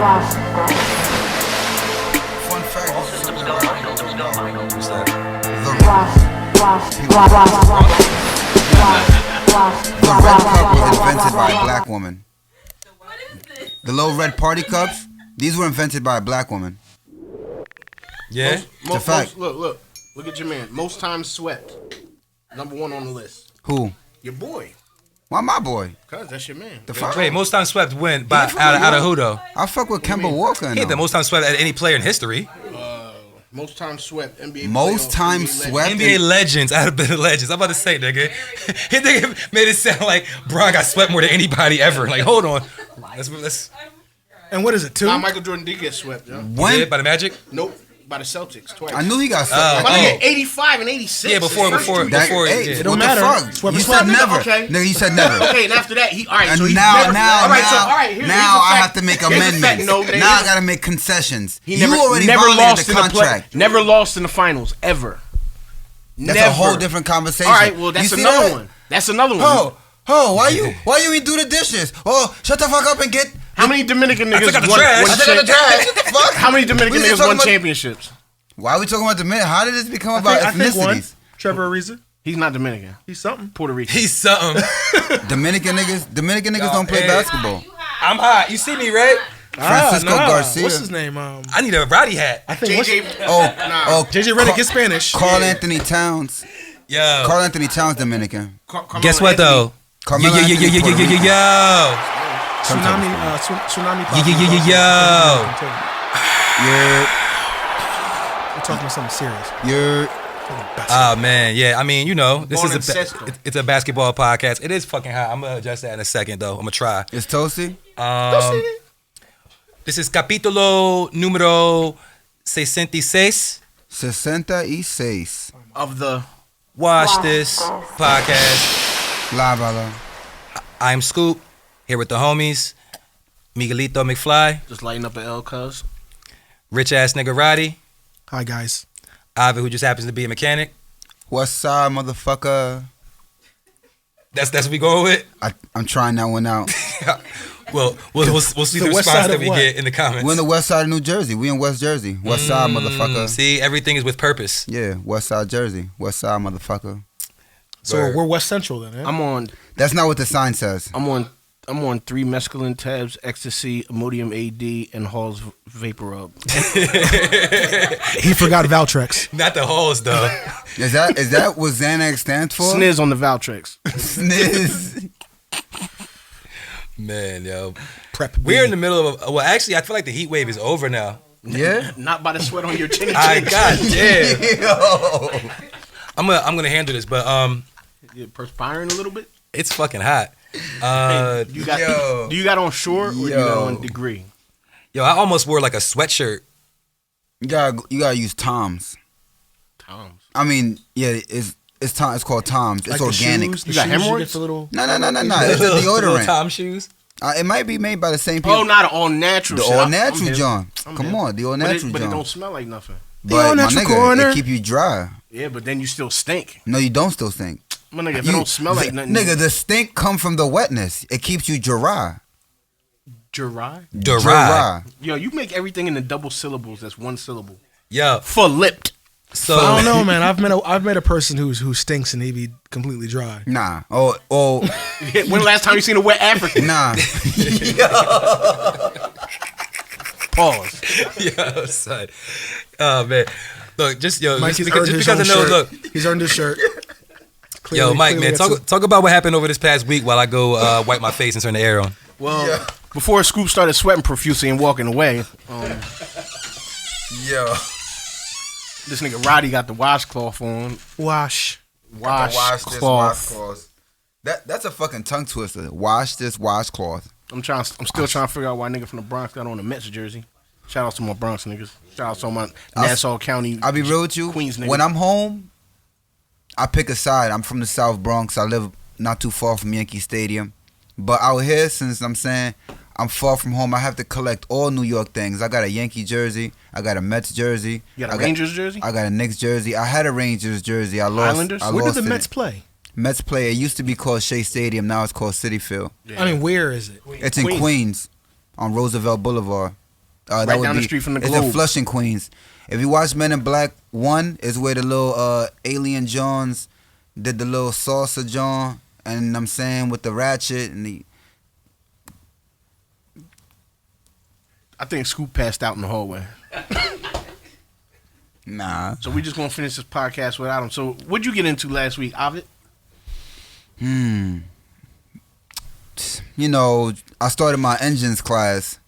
Fun fact, this is something that What's that? the red cup was invented by a black woman. What is this? The little red party cups, these were invented by a black woman. Yeah? It's a fact. Look at your man. Most times swept. Number 1 on the list. Who? Your boy. Why my boy? Cause that's your man. The fuck? Wait, most times swept when? By out of who though? I fuck with Kemba Walker. He ain't the most times swept at any player in history. Most times swept. NBA. Most playoffs, times NBA swept. NBA legends, out of the legends. I'm about to say, nigga. His nigga made it sound like Bron got swept more than anybody ever. Like, hold on. Let's And what is it, 2? Nah, Michael Jordan did get swept, yo. When? by the Magic? Nope. By the Celtics twice. I knew he got swept. My nigga, 85 and 86. Yeah, before. Hey, Yeah. It don't what matter. the fuck? Swept You is said swept. never. Okay. Nigga, you said never. Okay, and after that, he alright. And So he's now, never, now, all right, so, now, all right, here's now the I fact. have to make Here's the fact. amendments. No, Now I gotta make concessions. He You already never violated lost the in the contract. never lost in the finals ever. That's Never. a whole different conversation. All right, well that's You see another that? one. That's another one. Why you ain't do the dishes? Oh, shut the fuck up and get. How many Dominican niggas took out the won? trash. won I took out the trash. What the fuck? How many Dominican We just niggas talking won about- championships? Why are we talking about the minute? How did this become I about think one. ethnicities? Trevor Ariza. He's not Dominican. He's something. Puerto Rican. He's something. Dominican niggas don't play hey. basketball. I'm hot. You see me, right? Francisco Garcia. What's his name? I need a Roddy hat. I think JJ. JJ Redick is Spanish. Carl Anthony Towns. Yo. Carl Anthony Towns Dominican. Guess what though? Carmelo Anthony, Puerto Rican. Tsunami. Yo. Yeah, We're talking about something serious. yeah. Oh man, yeah. I mean, you know, this Born is ancestral. it's a basketball podcast. It is fucking hot. I'm gonna adjust that in a second though. I'm gonna try. It's Toasty. This is capítulo número 66. 66. Of the Watch this podcast. La bala. I'm Scoop here with the homies, Miguelito McFly, just lighting up an L, cuz. rich ass nigga Roddy, Hi guys. Ivy who just happens to be a mechanic. What's up, motherfucker? That's what we going with. I'm trying that one out. Well, we'll see the west response side that of we what? get in the comments. We're in the west side of New Jersey. We in West Jersey. West side, motherfucker. See, everything is with purpose. Yeah, West side Jersey. West side, motherfucker. So Word. we're West Central then, eh? I'm on That's not what the sign says. 3 mescaline tabs, ecstasy, Imodium AD, and Hall's vapor rub. He forgot Valtrex. Not the holes though. Is that what Xanax stands for? Sniz on the Valtrex. Sniz. Man, yo. Prep. We're in the middle of well, actually, I feel like the heat wave is over now. Yeah. Not by the sweat on your chin. God damn. Yo. I'm gonna handle this, but You're perspiring a little bit. it's fucking hot. You got Yo. do you got on short or you got on degree? Yo, I almost wore like a sweatshirt. You gotta use Toms. Tom's. I mean, yeah, it's Tom. It's called Toms. It's Like the organic. shoes, the You got shoes you hemorrhoids? get the little. No. It's a Little deodorant. Tom shoes. It might be made by the same people. Oh, not an all natural. The shit. all I'm natural hip. John. I'm Come hip. on, the all natural But it John. don't smell like nothing. But all my natural nigga, corner. it keep you dry. Yeah, but then you still stink. No, you don't still stink. My nigga, if it don't smell like nothing. Nigga, the stink come from the wetness. It keeps you dry. Dry? Dry. Yo, you make everything in the double syllables. That's one syllable. Yo, Full lipped. so I don't know, man. I've met a person who stinks and he be completely dry. Nah. Oh. When the last time you seen a wet African? Nah. Pause. yo, son. Oh man. Look, just yo, Mike, just he's earned because his I own know, shirt. look. He's earned his shirt. Yo, Clearly- Mike, clearly man, that's talk about what happened over this past week while I go wipe my face and turn the air on. Well, before Scoop started sweating profusely and walking away, Yo. this nigga Roddy got the washcloth on. wash. Washcloth. That's a fucking tongue twister. Wash this washcloth. I'm still trying to figure out why nigga from the Bronx got on a Mets jersey. Shout out to my Bronx niggas. Shout out to my Nassau County. I'll be real with you. Queens niggas. When I'm home, I pick a side. I'm from the South Bronx. I live not too far from Yankee Stadium. But out here, since I'm saying I'm far from home, I have to collect all New York things. I got a Yankee jersey. I got a Mets jersey. You got a Rangers jersey? I got a Knicks jersey. I had a Rangers jersey. I lost. Islanders? I Where did lost the it. Mets play? Mets play. It used to be called Shea Stadium. Now it's called Citi Field. Yeah. I mean, where is it? It's in Queens on Roosevelt Boulevard. That Right would down the be, street from the it's Globe. in Flushing, Queens. If you watch Men in Black 1, is where the little Alien Jones did the little salsa John, and I'm saying with the ratchet and the. I think Scoop passed out in the hallway. Nah. So we just gonna finish this podcast without him. So what'd you get into last week, Ovid? You know, I started my engines class.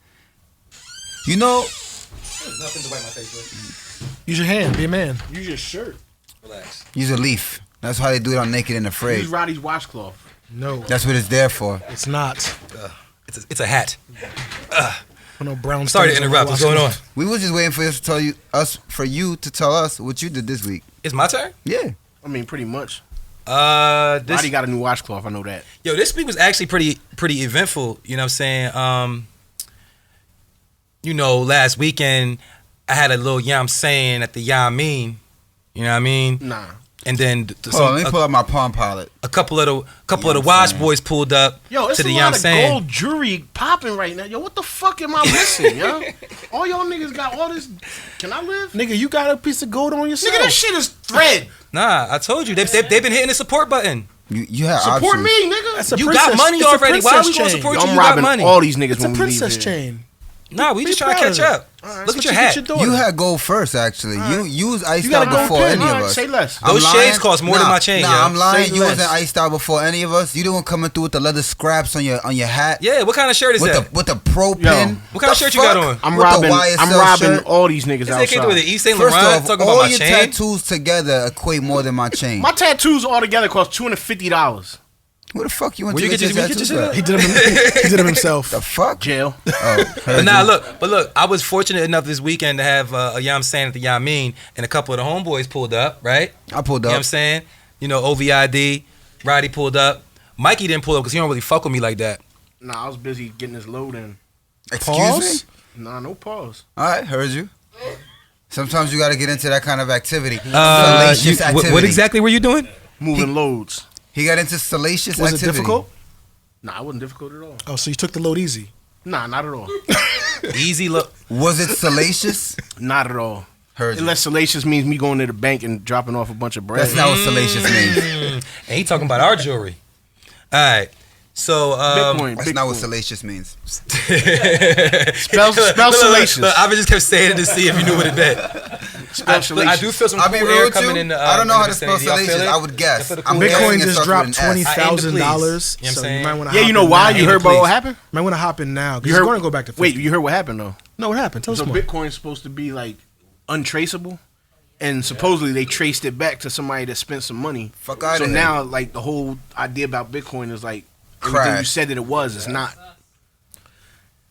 You know, Nothing to wipe my face with. Use your hand. Be a man. Use your shirt. Relax. use a leaf. That's how they do it on Naked and Afraid. Use Roddy's washcloth. No, That's what it's there for. it's not. It's a hat. No brown. Sorry to stains on interrupt. the What's going on? We were just waiting for us to tell you, for you to tell us what you did this week. It's my turn. Yeah. I mean, pretty much. This Roddy got a new washcloth. I know that. this week was actually pretty eventful. You know what I'm saying? Last weekend I had a little yam saying at the Yamin. You know what I mean? Nah. And then Let me pull up my Palm Pilot. a couple of the Yam Wash saying. Boys pulled up Yo, it's to the a Yam lot of saying. gold jewelry popping right now. Yo, what the fuck am I missing, yo? All y'all niggas got all this. Can I live? Nigga, you got a piece of gold on yourself. Nigga, that shit is thread. Nah, I told you they've been hitting the support button. You had Support options. me, nigga. That's a You princess- got money it's a already. Why are we princess gonna chain. support Yo, you? I'm You got robbing money. all these niggas It's a when we leave princess here. chain. Nah, we Be just trying to proud catch of up. All right, Look so at you your get hat. your daughter. You had gold first, actually. You was iced You got out a gold before pin. any All of right, us. say less. Those shades cost more than my chain, yo. I'm lying. Say You less. wasn't iced out before any of us. You the one coming through with the leather scraps on your hat. Yeah, what kind of shirt is With that? the pro pin. What kind of shirt you got on? I'm With the robbing. YSL I'm robbing shirt. all these niggas This nigga came through with outside. the East St. First Laurent off, talking all about my your chain. tattoos together equate more than my chain. My tattoos all together cost $250. Where the fuck you went Where to you get your get your tattoos shit at? He did he did him himself. The fuck? Jail. Oh, But nah, look, I was fortunate enough this weekend to have a Yam saying at the Yamin, and a couple of the homeboys pulled up, right? I pulled You know what up. I'm saying? OVID, Roddy pulled up. Mikey didn't pull up because he don't really fuck with me like that. Nah, I was busy getting this load in. Excuse Pause? me? Nah, no pause. All right, heard you. Sometimes you got to get into that kind of activity. Salacious activity. What exactly were you doing? Moving loads. He got into salacious Was it activity. difficult? Nah, it wasn't difficult at all. Oh, so you took the load easy. Nah, not at all. Easy look. Was it salacious? Not at all. Heard you. Unless salacious means me going to the bank and dropping off a bunch of bread. That's not what salacious means. And he talking about our jewelry. All right. So Bitcoin. That's not what salacious means. Spell salacious. Look, I just kept saying it to see if you knew what it meant. Spell I salacious. do feel some I'll cool be real air with coming you. in. I don't know in how the to spell vicinity. Y'all feel salacious. it? I would guess. Yeah, for the I'm cool guessing air. Bitcoin it just starts dropped with an S. $20,000. I aim to please. You know what I'm So you saying? might want to. Yeah, you know why? You heard about what happened? Might want to hop in now. You Because heard it's going to go back to 50. Wait, you heard what happened though? No, what happened? Tell us So more. Bitcoin's supposed to be like untraceable, and supposedly they traced it back to somebody that spent some money. Fuck outta So here. now, like the whole idea about Bitcoin is like everything you Crash. said that it was. It's not.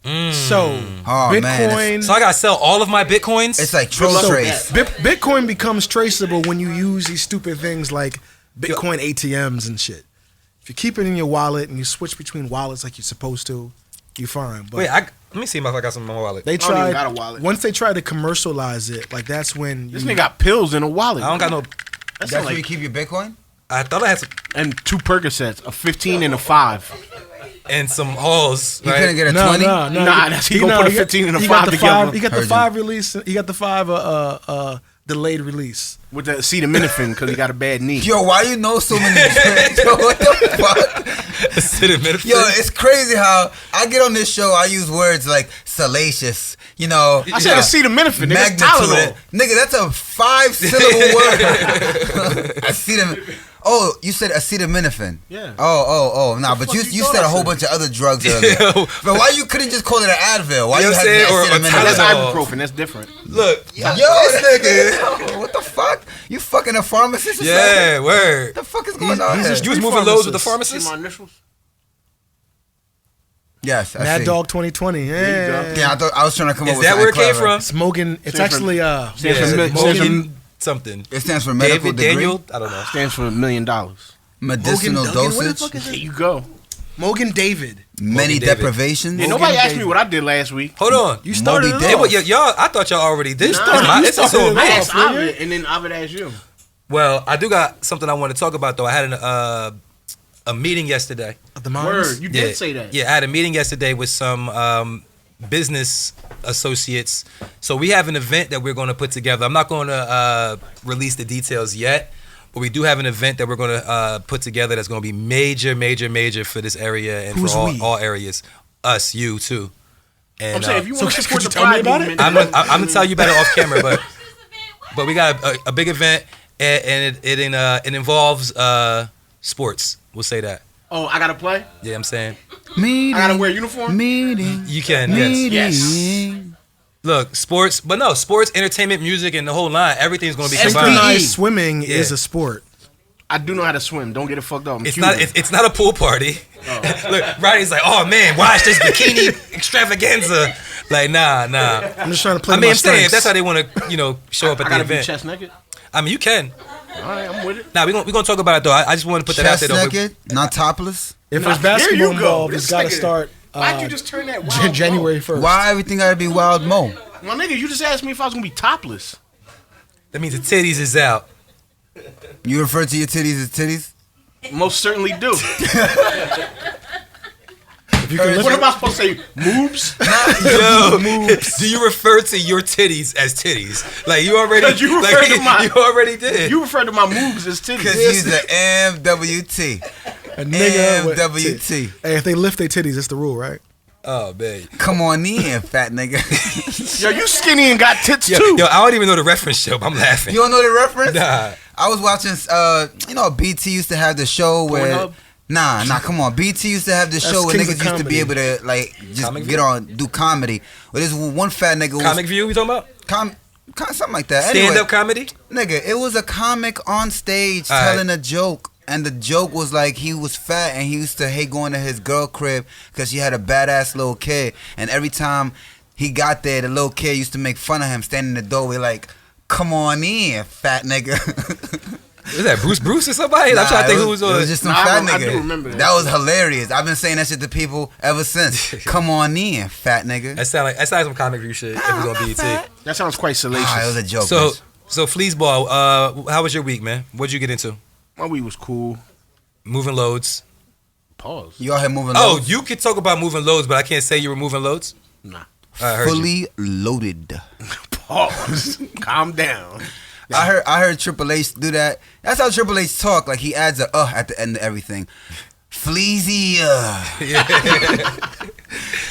So, Oh, man, Bitcoin. So I gotta sell all of my bitcoins. It's like troll luck with trace. Bitcoin becomes traceable when you use these stupid things like Bitcoin ATMs and shit. If you keep it in your wallet and you switch between wallets like you're supposed to, you're fine. But Wait, let me see if I got some in my wallet. they I don't even tried got a wallet. once they tried to commercialize it, like that's when This nigga got pills in a wallet. I don't got no. That's That's not where you like keep your Bitcoin? I thought I had some and 2 Percocets, a 15 and a 5. and some halls. You Right? couldn't get a no, 20? no, no. Nah, that's- he gonna put a 15 and a he got 5 the together. He got the Heard you. 5 release. He got the 5 delayed release. With the acetaminophen because he got a bad knee. Yo, why you know so many tricks? Yo, what the fuck? Acetaminophen. Yo, it's crazy how I get on this show, I use words like salacious, you know. I said acetaminophen. Nigga, Tylenol. Magnitude. Nigga, that's a 5-syllable word. Acetaminophen. Oh, you said acetaminophen. Yeah. Oh, nah, but fuck you you thought said I a whole said? bunch of other drugs earlier. Yo. But why you couldn't just call it an Advil? Why You know you what had I'm saying? Or That's Tylenol. ibuprofen. That's different. Look. Yo, nigga. What the fuck? You fucking a pharmacist or something? Yeah, word. What the fuck is going on he's here? a You was Street moving loads with the See pharmacist? my initials? Yes, I Mad see. Dog 2020. you go. Yeah. Yeah, I thought I was trying to come up Is with that where it something came clever. from? Smoking. It's Stands for- actually Stands for Yeah, mil- stands for- Morgan something. It stands for medical David degree, Daniel? I don't know. stands for $1 million. medicinal Mogan Duggan? What the dosage, fuck is There it? you go. Mogan David. many David. deprivations. Yeah, nobody asked me what I did last week. Hold on. You started Moby it Dick. off. Y'all, I thought y'all already did. You started- It's you it's started on it me. off. I asked nigga. Ovid, and then Ovid asked you. Well, I do got something I want to talk about though. I had a meeting yesterday. The Mines? Word, you Yeah. did say that. Yeah, I had a meeting yesterday with some business associates. So we have an event that we're going to put together. I'm not going to release the details yet, but we do have an event that we're going to put together that's going to be major for this area and Who's for we? all areas. Us, you too. And I'm saying if you want to so support could the you tell me pride about it? movement, I'm gonna tell you about it off camera, but we got a big event and it involves sports. We'll say that. oh, I gotta play. Yeah, I'm saying Meeting. I gotta wear a uniform. Meeting. you can. Yes. Yes. Look, sports, but no, sports, entertainment, music, and the whole line. Everything's gonna be combined. Synchronized swimming Yeah. is a sport. I do know how to swim. Don't get it fucked up. I'm It's Cuban. not. It's not a pool party. Look, Roddy's like, oh man, watch this bikini extravaganza. Like, nah. I'm just trying to play I mean, my I'm saying if strengths. that's how they want to, show up at I the gotta be event. chest naked. I mean, you can. All right, I'm with it. Nah, we gonna talk about it though. I just want to put that out Chest there though. naked, not topless. If Nah, there's basketball here you go. involved, This it's got to nigga- start Why'd you just turn that wild January 1st. Why everything gotta be wild mo? My nigga, you just asked me if I was gonna be topless. That means the titties is out. You refer to your titties as titties? Most certainly do. If you can lift What it, am I supposed to say? Moobs? Yo, do you refer to your titties as titties? Like you already, 'Cause you like, referred to my- you already did. You refer to my moobs as Cause titties. he's the MWT. a nigga with MWT. Hey, if they lift their titties, it's the rule, right? Oh man, Come on in, fat nigga. Yo, you skinny and got tits yo, too. I don't even know the reference show, but I'm laughing. You don't know the reference? Nah. I was watching, BT used to have the show where. Pornhub? Nah, come on. BT used to have the show where Kings niggas of used to be Comedy. able to, like, just Comic get View? on, do comedy. Well, this one fat nigga was. Comic View, we talking about? Something like that. Stand Anyway, up comedy? nigga, it was a comic on stage All right. telling a joke. And the joke was like he was fat and he used to hate going to his girl crib because she had a badass little kid. And every time he got there, the little kid used to make fun of him standing in the doorway like, come on in, fat nigga. Was that Bruce or somebody? I'm trying to think who was it on. was just some Nah, fat I nigga. do remember that. That was hilarious. I've been saying that shit to people ever since. Come on in, fat nigga. That sound like some comic view shit. If we gonna be BET. That sounds quite salacious. Ah, it was a joke. So, bitch. so Fleeceball, how was your week, man? What'd you get into? My week was cool. Moving loads. Pause. You out here moving Oh, loads? you could talk about moving loads, but I can't say you were moving loads. Nah. I heard you. fully loaded. Pause. Calm down. I heard Triple H do that. That's how Triple H talk. Like he adds a at the end of everything. Fleazy.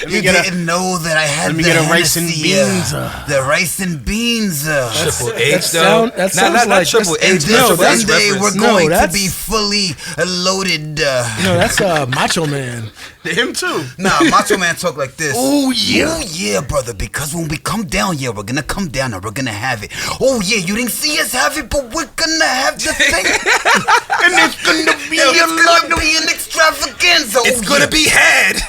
You didn't know that I had let me the get a rice and Hennessy, beans, the rice and beans. Triple H that though. sound- that sounds not like- Triple that's- And H. this No, that's Sunday we're reference. No, going to that's- be fully loaded. No, that's Macho Man. Him too. Nah, Macho Man talk like this. Oh, yeah. Oh yeah, brother. Because when we come down here, we're gonna come down and we're gonna have it. Oh yeah, you didn't see us have it, but we're gonna have the thing. And it's gonna be It's a lot. gonna be an extravaganza. It's gonna be had.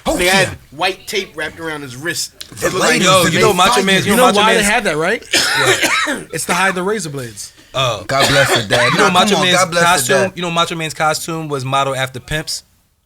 Oh, They yeah. had white tape wrapped around his wrist. The It looked like ladies, Yo, the you know they Macho fight Man's- you. You know Macho why they Man's- had that, right? It's to hide the razor blades. Oh. God bless her, dad. You know Nah, Macho come on, Man's God bless her, costume. dad. You know Macho Man's costume was modeled after pimps.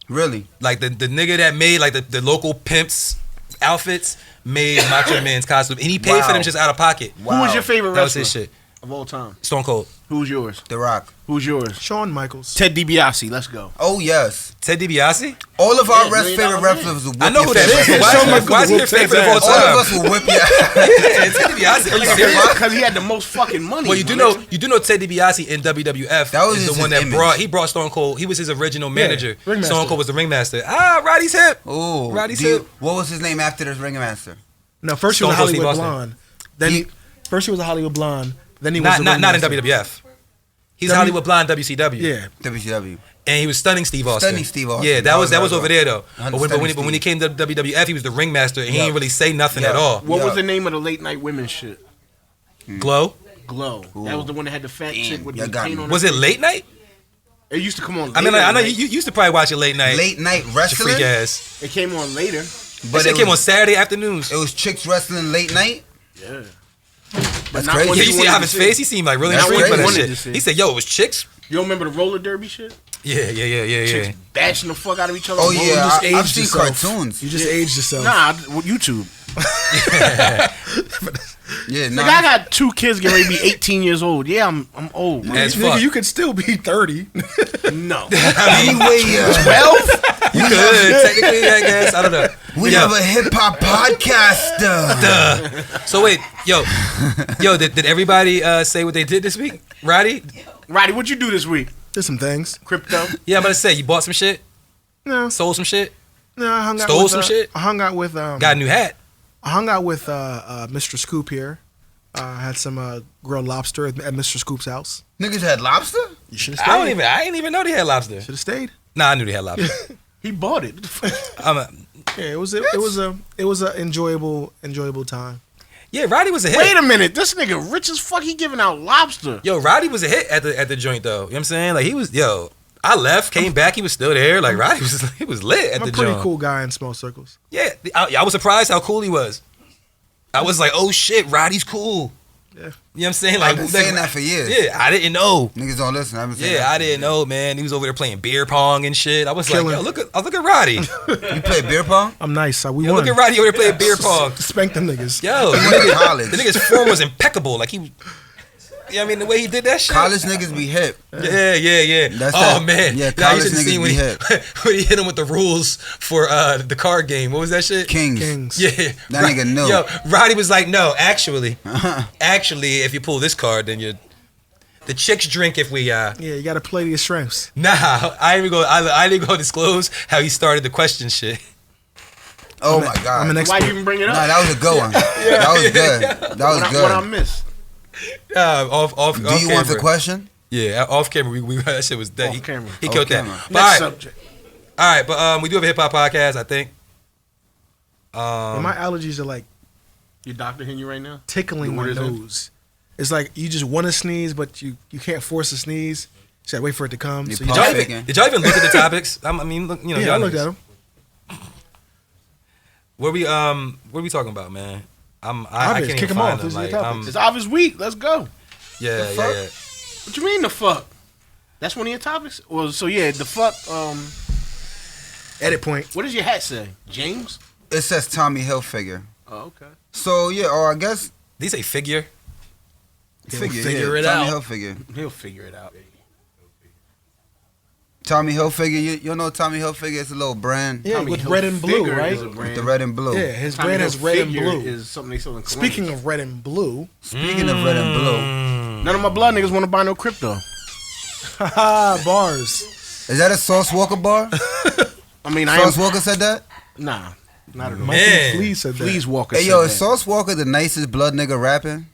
Really? Like the nigga that made like the local pimps outfits made Macho Man's costume, and he paid for Wow. them just out of pocket. Wow. Who was your favorite That was wrestler his shit. of all time? Stone Cold. Who's yours? The Rock. Who's yours? Shawn Michaels. Ted DiBiase. Let's go. Oh yes. Ted DiBiase. All of our Yeah, $1 million favorite man. wrestlers will whip I know your who that face. is. Shawn Why Michaels is he your whooped favorite of his all ass. All time? of us will whip your Yeah, Ted DiBiase. Are you serious? Because he had the most fucking money. Well, you do know Ted DiBiase in WWF That was is just the one his that image. brought Stone Cold. He was his original manager. ringmaster. Stone Cold was the ringmaster. Ah, Roddy's hip. Oh, Roddy's hip. what was his name after this ringmaster? No, first he was a Stone Cold Steve Hollywood Austin. blonde. Then He- first he was a Hollywood blonde. Then he Not was not in ringmaster. WWF. He's W- Hollywood Blonde WCW. Yeah, WCW. And he was stunning Steve Austin. Stunning Steve Austin. Yeah, that was That was over there though. I But when, understand when he came to WWF, he was the ringmaster, and he Yeah. didn't really say nothing Yeah. at all. What Yeah. was the name of the late night women's shit? Glow. Glow. That was the one that had the fat Damn, chick with y'all the got paint me. on Was her it late night? It used to come on. I mean, later I know in the you used to probably watch it late night. Late night Your wrestling. freak ass. night. It came on later. But it it came on was, Saturday afternoons. it was chicks wrestling late night. Yeah. That's not crazy. what Yeah, you see wanted how to his see. face? He seemed like really That's intrigued by crazy. that Wanted shit. to see. He said, "Yo, it was chicks." You don't remember the roller derby shit? Yeah. Chicks bashing the fuck out of each other. Oh on roller yeah, just I've aged seen yourself. cartoons. you just aged yourself. Nah, with YouTube. Yeah, Like, I got 2 kids getting ready to be 18 years old. Yeah, I'm old. Man. As Nigga, fuck. you could still be 30. No. Anyway, 12? You could technically, I guess. I don't know. we have a hip hop podcaster. So wait, did everybody say what they did this week? Roddy? Roddy, what'd you do this week? Did some things. Crypto? Yeah, I'm about to say, you bought some shit? No, Sold some shit? no. I hung out Stole with, some shit? I hung out with Got a new hat? I hung out with Mr. Scoop here. Had some grilled lobster at Mr. Scoop's house. Niggas had lobster? You should have stayed. I didn't even know they had lobster. Should have stayed. Nah, I knew they had lobster. He bought it. Yeah, it was a enjoyable time. Yeah, Roddy was a hit. Wait a minute. This nigga rich as fuck. He giving out lobster. Yo, Roddy was a hit at the joint though. You know what I'm saying? Like he was, I left, came back, he was still there. Like Roddy was lit at I'm the a pretty joint. cool guy in small circles. Yeah, I was surprised how cool he was. I was like, oh shit, Roddy's cool. Yeah. You know what I'm saying? Like, I've been saying that for years. Yeah, I didn't know. Niggas don't listen. I've been saying Yeah, that I for didn't years. know, man. He was over there playing beer pong and shit. I was Killing. like, yo, look at Roddy. You play beer pong? I'm nice. We Yo, won. look at Roddy over there playing beer pong. Spank them niggas. Yo, He went to college. the nigga's form was impeccable. Like he, you know what I mean, the way he did that shit. College niggas be hip. Yeah. That's Oh that. man, Yeah, I college used to see niggas when be he, hip. when he hit him with the rules for the card game. What was that shit? Kings. Yeah, That nigga knew. Yo, Roddy was like, no, actually, if you pull this card, then the chicks drink if we. Yeah, you got to play to your strengths. Nah, I didn't go disclose how he started the question shit. Oh my god. I'm an Why expert. you even bring it Nah, up? that was a good one. That was good. That was What I good. missed? Off. Do you want the question? Yeah, off camera. We that shit was dead. Off camera. He Off killed camera. that. But, Next all right, subject. all right, but we do have a hip hop podcast, I think. Well, my allergies are like Your doctor hitting you right now? tickling What my is it? nose. It's like you just want to sneeze, but you can't force a sneeze. You gotta wait for it to come. You So pump you it. just, Again. Did y'all even look at the topics? I mean, look, you know, yeah, I y'all looked niggas. at them. What we talking about, man? I Obvious, can't kick even 'em find off. them. This is Like, the topics. It's obvious week. Let's go. yeah. What you mean the fuck? That's one of your topics? Well, so yeah, the fuck. Edit point. What does your hat say? James? It says Tommy Hilfiger. Oh, okay. So yeah, or I guess These a figure. figure it Tommy out. Hilfiger. He'll figure it out. Tommy Hilfiger. You know Tommy Hilfiger is a little brand Yeah, Tommy with red and blue, Hilfiger right? is a with brand. the red and blue. Yeah, his Tommy brand has red and Hilfiger blue. Is something they sell in Speaking of red and blue, Speaking of red and blue, none of my blood niggas want to buy no crypto. haha, bars. is that a Sauce Walker bar? I mean, I am. Sauce Walker said that. Nah, not at all. Mikey Man. Flea said that. Please walk Hey yo, is Sauce Walker the nicest blood nigga rapping?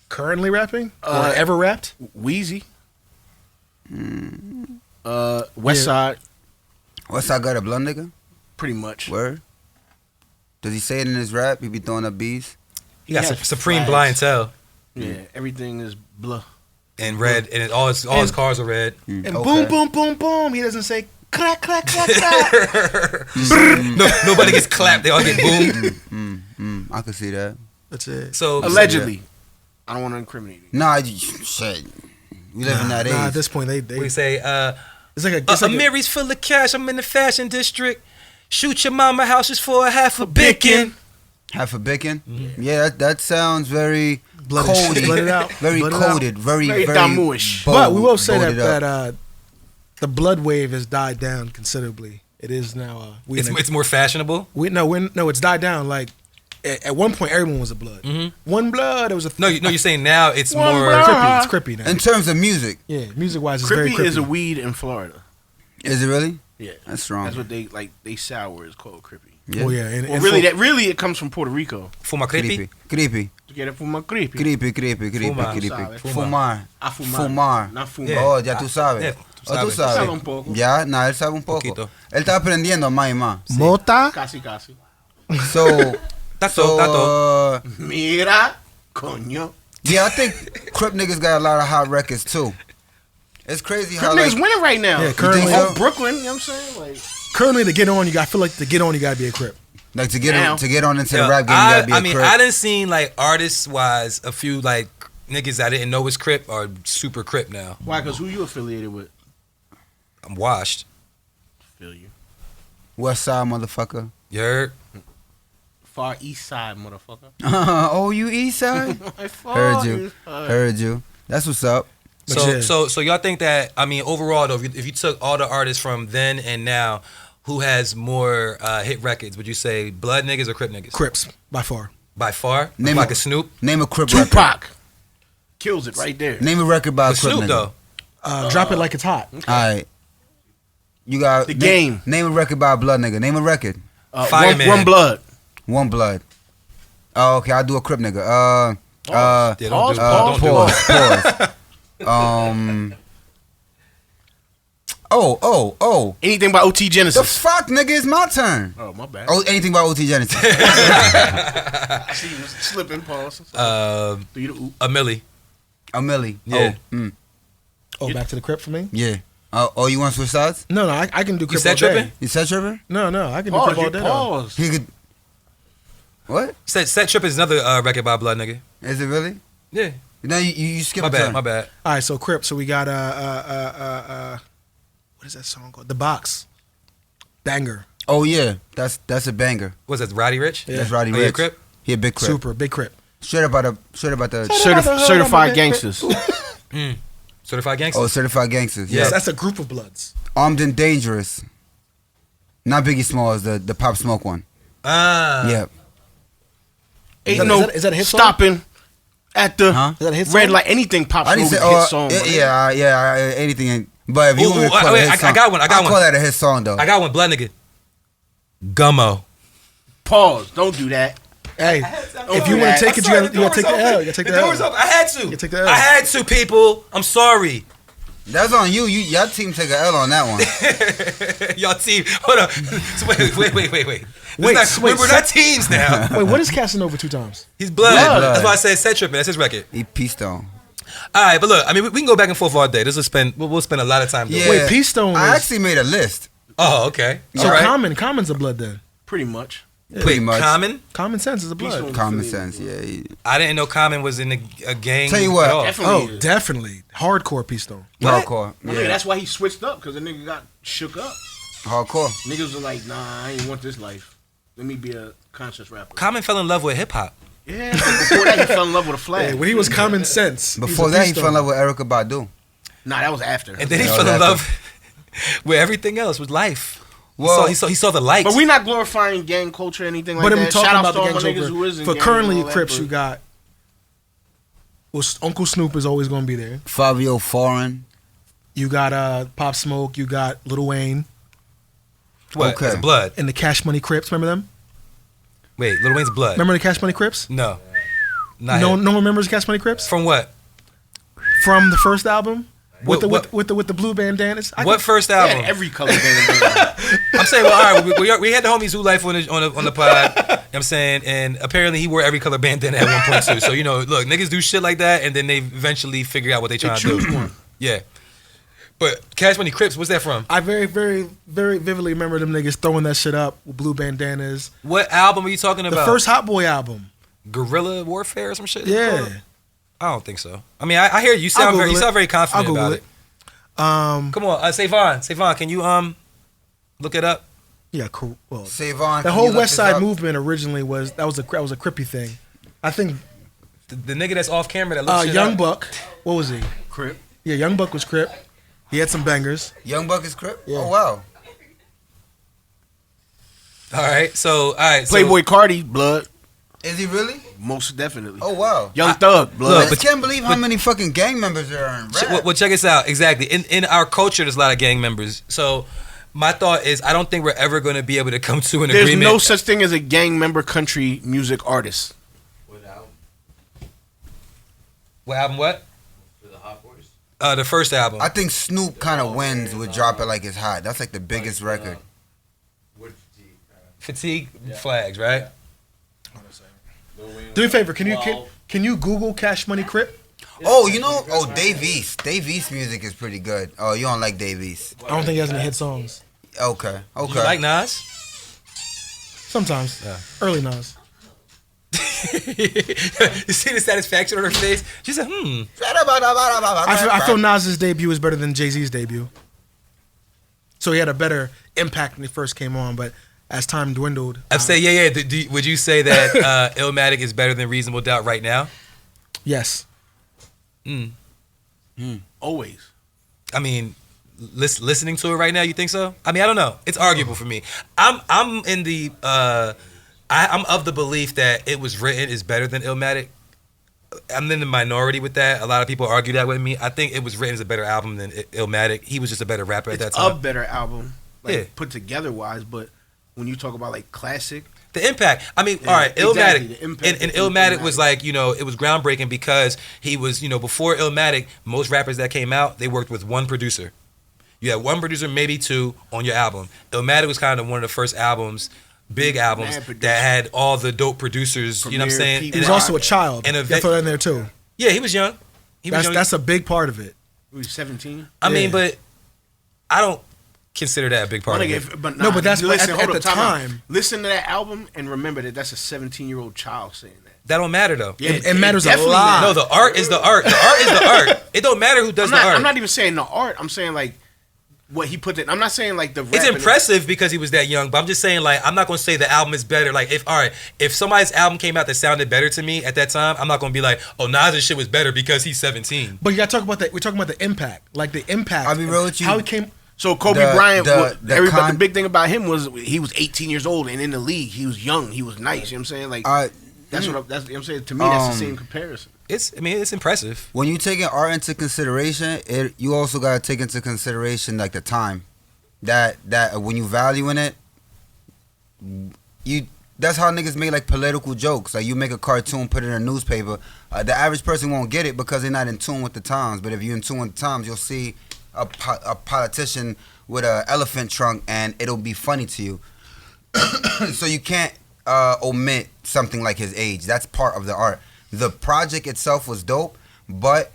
Currently rapping or Uh, ever rapped? Wheezy. West Side, What's I got a blood nigga? pretty much. Word. Does he say it in his rap? He be throwing up bees. He got He some has supreme flags. clientele Yeah, everything is blah. and red, and all his cars are red. And Okay. boom, boom, boom, boom. He doesn't say crack, crack, crack, crack. No, nobody gets clapped. They all get boomed. I could see that. That's it. So Allegedly. I don't want to incriminate you. Nah, shit. We live in that age. Nah, at this point, we they say, it's like a, it's like a Mary's full of cash. I'm in the fashion district. Shoot your mama houses for a half a Bicken. Half a Bicken? Yeah, that sounds very Blooded- coded. blooded out. Very Blooded out. coded. Very Very Damuish. bold, But we will say bolded up. that the blood wave has died down considerably. It is now. It's more fashionable. It's died down. Like at one point, everyone was a blood. One blood. It was a No, you're saying now it's One more. blood. Crippy. It's crippy now. In terms of music, Yeah, music wise, it's very Crippy crippy. is a weed in Florida. is it really? Yeah. That's strong. That's what they sour is called crippy. Yeah. Oh yeah, and, Well, and really, for- it comes from Puerto Rico. Fuma creepy. Creepy. To get it from my creepy. Creepy. Fumar. Creepy. Sabe. Fumar. A fumar. Fumar. Not fumar. Yeah. Oh, ya tú sabes. Yeah, Oh, tú sabes. sabes. Sabe un poco. Ya, él sabe un poco. Poquito. Él está aprendiendo más y más. Mota. Casi, casi. So, Tato. Mira, coño. yeah, I think Crip niggas got a lot of hot records too. It's crazy Crip how niggas like winning right now. Yeah, currently- Oh, Brooklyn, you know what I'm saying? Like, Currently, to get on, I feel like to get on, you gotta be a crip. to get Now. on into Yo, the rap game, you gotta be a I mean, Crip. I done seen like artists wise a few like niggas I didn't know was Crip are super Crip now. why? Because who you affiliated with? I'm washed. Feel you. West Side motherfucker. You heard? Far East Side, motherfucker. Oh, you East Side? Heard you. Heard you. That's what's up. So y'all think that, I mean, overall, though, if you took all the artists from then and now, who has more hit records? Would you say Blood niggas or Crip niggas? Crips, by far. By far? Name like a a Snoop? Name a Crip record. Tupac. Kills it right there. Name a record by a Crip Snoop, nigga. though. Drop It Like It's Hot. All right. You got The Game. Name a record by a Blood nigga. Name a record. Fireman. One Blood. One Blood. Oh, okay. I'll do a Crip nigga. Yeah, don't do Pause. it. Oh. Anything by OT The Genesis. fuck, nigga? It's my turn. Oh, my bad. Oh, anything by OT Genesis. I see you slipping, pause. A Millie. A Millie. Yeah. Oh, back to the Crip for me? Yeah. Oh, you want to switch sides? No, I can do Crip all said day. tripping? You said Trevor? No, I can do Crip all day. though. Pause. He could. What? Set Trip is another record by Blood nigga. Is it really? Yeah. No, you skipped My a bad, turn. my bad. All right, so Crip. So we got what is that song called? The Box. Banger. Oh yeah, that's a banger. What's that, Roddy Rich? Yeah. That's Roddy Oh, you a Rich. Crip? He a big Crip. Super big Crip. Straight about the. Certified Gangsters. Certified Gangster? Oh, certified gangsters. Yes, Yeah. that's a group of Bloods. Armed and Dangerous. Not Biggie Smalls, the Pop Smoke one. Yeah. Ain't that- no is that a hit song? stopping at the Huh? Is that a hit red song? light. Anything Pop I didn't Smoke say. is a hit song. Yeah. Anything. Ain't. But if you Ooh, want me to call wait, it a hit I song, got one, I got I'll one. call that a hit song though. I got one, Blood nigga. Gummo. Pause. Don't do that. Hey, if you want to take it, you gotta take the L. You gotta take the L. I had to. You take the L. I had to, people. I'm sorry. That's on you. Your team take a L on that one. Y'all team. Hold on. So wait. We're not teams now. Wait, what is Casanova 2 times? He's blood. Blood. That's why I said Set Trippin'. That's his record. He peaced on. All right, but look, I mean, we can go back and forth all day. We'll spend a lot of time doing. Yeah. Wait, Peace Stone I is- actually made a list. Oh, okay. So All right. Common's a Blood then. Pretty much. Pretty much. Common? Common Sense is a Blood. Stone. Common sense. Yeah. I didn't know Common was in a gang. Tell you what. at all. Definitely. Oh, is. definitely. Hardcore Peace Stone. What? Hardcore. I mean, that's why he switched up, because the nigga got shook up. Hardcore. Niggas were like, nah, I ain't want this life. Let me be a conscious rapper. Common fell in love with hip hop. Yeah, but before that, he fell in love with a flag. Hey, when he was Common Sense. Before that, he fell in love with Erykah Badu. Nah, that was after. And then he Yeah, fell in that's love with everything else, with life. Well- he saw the light. But we not glorifying gang culture or anything like But if that. we talking Shout out about to the all gang my niggas who is culture, in for gang currently and all that, Crips, but- you got. Well, Uncle Snoop is always going to be there. Fabio Foreign. You got Pop Smoke. You got Lil Wayne what? Okay. It's blood. and the Cash Money Crips. Remember them? Wait, Lil Wayne's blood. Remember the Cash Money Crips? No. Not No him. one remembers the Cash Money Crips From what? from the first album with What- the blue bandanas. What first They album? had every color band. I'm saying, well, all right, we had the homie Zoo Life on the pod. You know what I'm saying, and apparently he wore every color bandana at one point too. So look, niggas do shit like that, and then they eventually figure out what they trying to do. choose one. Yeah, but Cash Money Crips, what's that from? I very, very, very vividly remember them niggas throwing that shit up with blue bandanas. What album are you talking The about? first Hot Boy album. Guerrilla Warfare or some shit? Yeah. I don't think so. I mean, I hear you I'll sound Google very it. confident I'll Google about it. it. Come on, Savon, can you look it up? Yeah, cool. Well, Savon. the whole West Side movement originally was a Crippy thing. I think The nigga that's off camera that looks shit Young up. Buck. What was he? Crip. Yeah, Young Buck was Crip. He had some bangers. Young Buck is Crip? Yeah. Oh, wow. All right, so Playboy Cardi, blood. Is he really? Most definitely. Oh, wow. Young Thug, blood. I Look, just can't believe how many fucking gang members there are in rap. Well, check us out. Exactly. In our culture, there's a lot of gang members. So my thought is, I don't think we're ever going to be able to come to an There's agreement. no such thing as a gang member country music artist. What album? What? For the Hot Boys. The first album. I think Snoop kind of wins with Drop It Like It's Hot. That's like the biggest record. Wood Fatigue Flags, right? Do me a favor. Can you Google Cash Money Crip? Oh, Dave East. Dave East music is pretty good. Oh, you don't like Dave East. I don't think he has any hit songs. Okay. You like Nas? Sometimes. Yeah. Early Nas. You see the satisfaction on her face? She said, I feel Nas's debut is better than Jay-Z's debut. So he had a better impact when he first came on, but as time dwindled. I'd say, yeah. Would you say that Illmatic is better than Reasonable Doubt right now? Yes. Always. I mean, listening to it right now, you think so? I mean, I don't know. It's arguable for me. I'm in the I'm of the belief that It Was Written is better than Illmatic. I'm in the minority with that. A lot of people argue that with me. I think It Was Written is a better album than Illmatic. He was just a better rapper at that time. It's a better album, like Yeah. put together wise. But when you talk about like classic, The impact. I mean, Yeah, all right, exactly, Illmatic. the impact And of Illmatic was Illmatic. like, it was groundbreaking because he was, before Illmatic, most rappers that came out, they worked with one producer. You had one producer, maybe two, on your album. Illmatic was kind of one of the first albums, big albums, Mad producer. that had all the dope producers, you know what I'm Premier saying? people. He was And- also a child. and a They throw that in there too. Yeah, he was young. He was young. That's a big part of it. he was 17. I mean, yeah. but I don't consider that a big part My of nigga, it. No, but that's- listen, at hold the up, time out. time- Listen to that album and remember that that's a 17-year-old child saying that. That don't matter, though. Yeah, It matters a definitely lot. No, the art is the art. The art is the art. It don't matter who does the art. I'm not even saying the art. I'm saying like what he put in. I'm not saying like the. It's rap and impressive because he was that young, but I'm just saying, like, I'm not gonna say the album is better. Like, if somebody's album came out that sounded better to me at that time, I'm not gonna be like, oh, Nas's shit was better because he's 17. But you gotta talk about that. We're talking about the impact, like the impact. I'll be real with you. How it came. So Kobe The- Bryant, the- the big thing about him was he was 18 years old and in the league. He was young. He was nice. You know what I'm saying? Like that's what I'm saying. To me, that's the same comparison. It's impressive. when you taking art into consideration, you also gotta take into consideration like the time. That when you valuing it, that's how niggas make like political jokes. Like you make a cartoon, put it in a newspaper. The average person won't get it because they're not in tune with the times. But if you're in tune with the times, you'll see a politician with an elephant trunk, and it'll be funny to you. So you can't omit something like his age. That's part of the art. The project itself was dope, but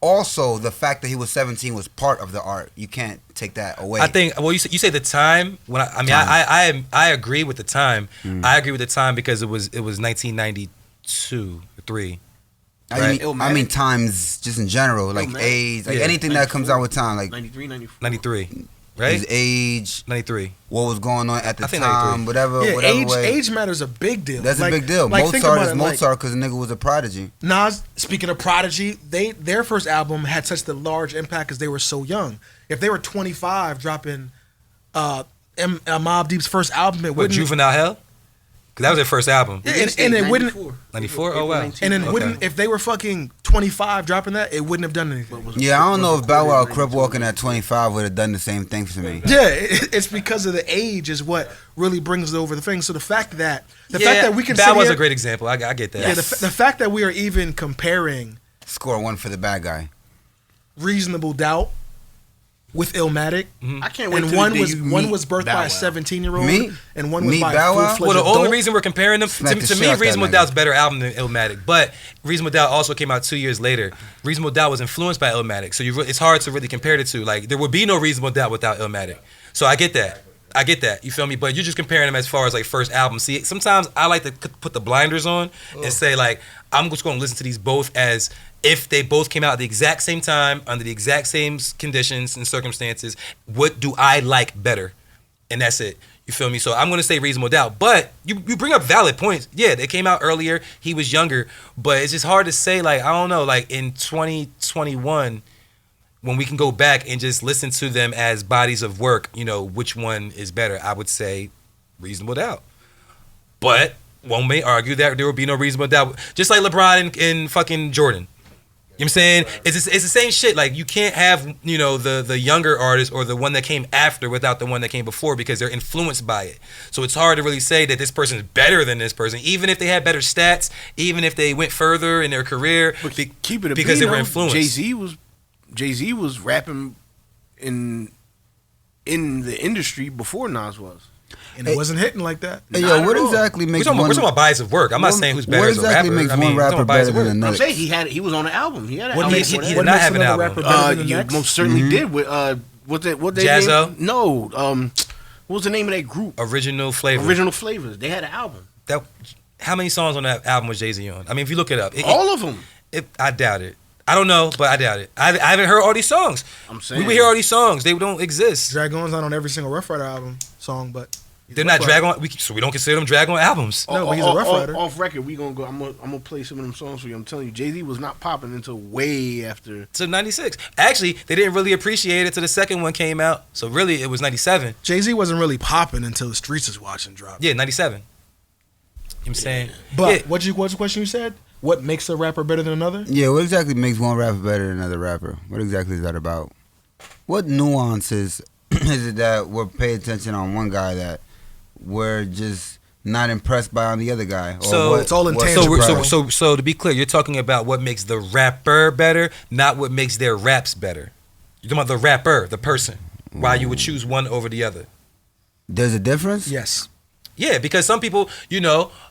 also the fact that he was 17 was part of the art. You can't take that away. I think. Well, you say the time. I agree with the time. I agree with the time because it was 1992 or 3. Right. I mean times just in general, like Illmatic. age, like Yeah. anything that comes out with time, like 93, 94. 93, right? his age, 93. what was going on at the I think time, 93. whatever Yeah, way. age matters a big deal. That's Like- a big deal. like, think Mozart about is it, like, Mozart because the nigga was a prodigy. Nas, speaking of Prodigy, their first album had such the large impact because they were so young. If they were 25 dropping Mobb Deep's first album, it What, wouldn't. Juvenile Hell? Because that was their first album. Yeah, and it wouldn't. 94? April Oh, wow. 19. And then Okay. wouldn't if they were fucking 25 dropping that, it wouldn't have done anything. Yeah, I don't know if Bow Wow or Crip walking at 25 would have done the same thing for me. Yeah, it's because of the age is what really brings it over the thing. So the fact that we can Bow sit was here, a great example. I get that. yeah, the fact that we are even comparing Score one for the bad guy. Reasonable Doubt with Illmatic, I can't wait. and till one the day was you one meet was birthed Bow by Wow. a 17-year-old, Me? and one was Me, by Bow a Wow? full-fledged Well, the adult. only reason we're comparing them, Smack the to shit me, out that Reasonable nigga. Doubt's better album than Illmatic. But Reasonable Doubt also came out 2 years later. Reasonable Doubt was influenced by Illmatic, so it's hard to really compare the two. Like, there would be no Reasonable Doubt without Illmatic. So I get that. You feel me? But you're just comparing them as far as like first album. See, sometimes I like to put the blinders on and say like, I'm just going to listen to these both as if they both came out at the exact same time, under the exact same conditions and circumstances. What do I like better? And that's it. You feel me? So I'm going to say Reasonable Doubt. But you bring up valid points. Yeah, they came out earlier. He was younger. But it's just hard to say, like, I don't know, like in 2021, when we can go back and just listen to them as bodies of work, which one is better? I would say Reasonable Doubt. But one may argue that there will be no Reasonable Doubt. Just like LeBron and fucking Jordan. You know what I'm saying? It's the same shit. Like, you can't have, the younger artist or the one that came after without the one that came before because they're influenced by it. So it's hard to really say that this person is better than this person, even if they had better stats, even if they went further in their career, Keep it a because beat, they were though. influenced. Jay-Z was rapping in the industry before Nas was. and it wasn't hitting like that. Hey, Not yo, at what all. exactly We're makes talking one? about bodies of work. I'm not what- saying who's better what as a exactly rapper. makes I mean, one we're talking rapper about bodies better of than work. another? I'm saying he was on an album. He had an What album. makes he before did that. not makes have an another album. rapper better than the You next? most certainly did with what they Jazzo? named? No, what was the name of that group? Original flavor. Original Flavors. They had an album. How many songs on that album was Jay-Z on? I mean, if you look it up. All of them. I doubt it. I don't know, but I doubt it. I haven't heard all these songs. I'm saying we would hear all these songs. They don't exist. Dragon's not on every single Rough Rider album song, but They're not Dragon. So we don't consider them Dragon albums. No, but he's a Rough Rider. Off record, we gonna go. I'm gonna play some of them songs for you. I'm telling you, Jay-Z was not popping until way after. To 96. Actually, they didn't really appreciate it till the second one came out. So really, it was 97. Jay-Z wasn't really popping until The Streets Is Watching dropped. Yeah, 97. You know what I'm saying? But yeah. what's the question you said? What makes a rapper better than another? Yeah, what exactly makes one rapper better than another rapper? What exactly is that about? What nuances is it that we're paying attention on one guy that we're just not impressed by on the other guy? Or So it's all intangible. So to be clear, you're talking about what makes the rapper better, not what makes their raps better. You're talking about the rapper, the person. Why you would choose one over the other. There's a difference? Yes. Yeah, because some people,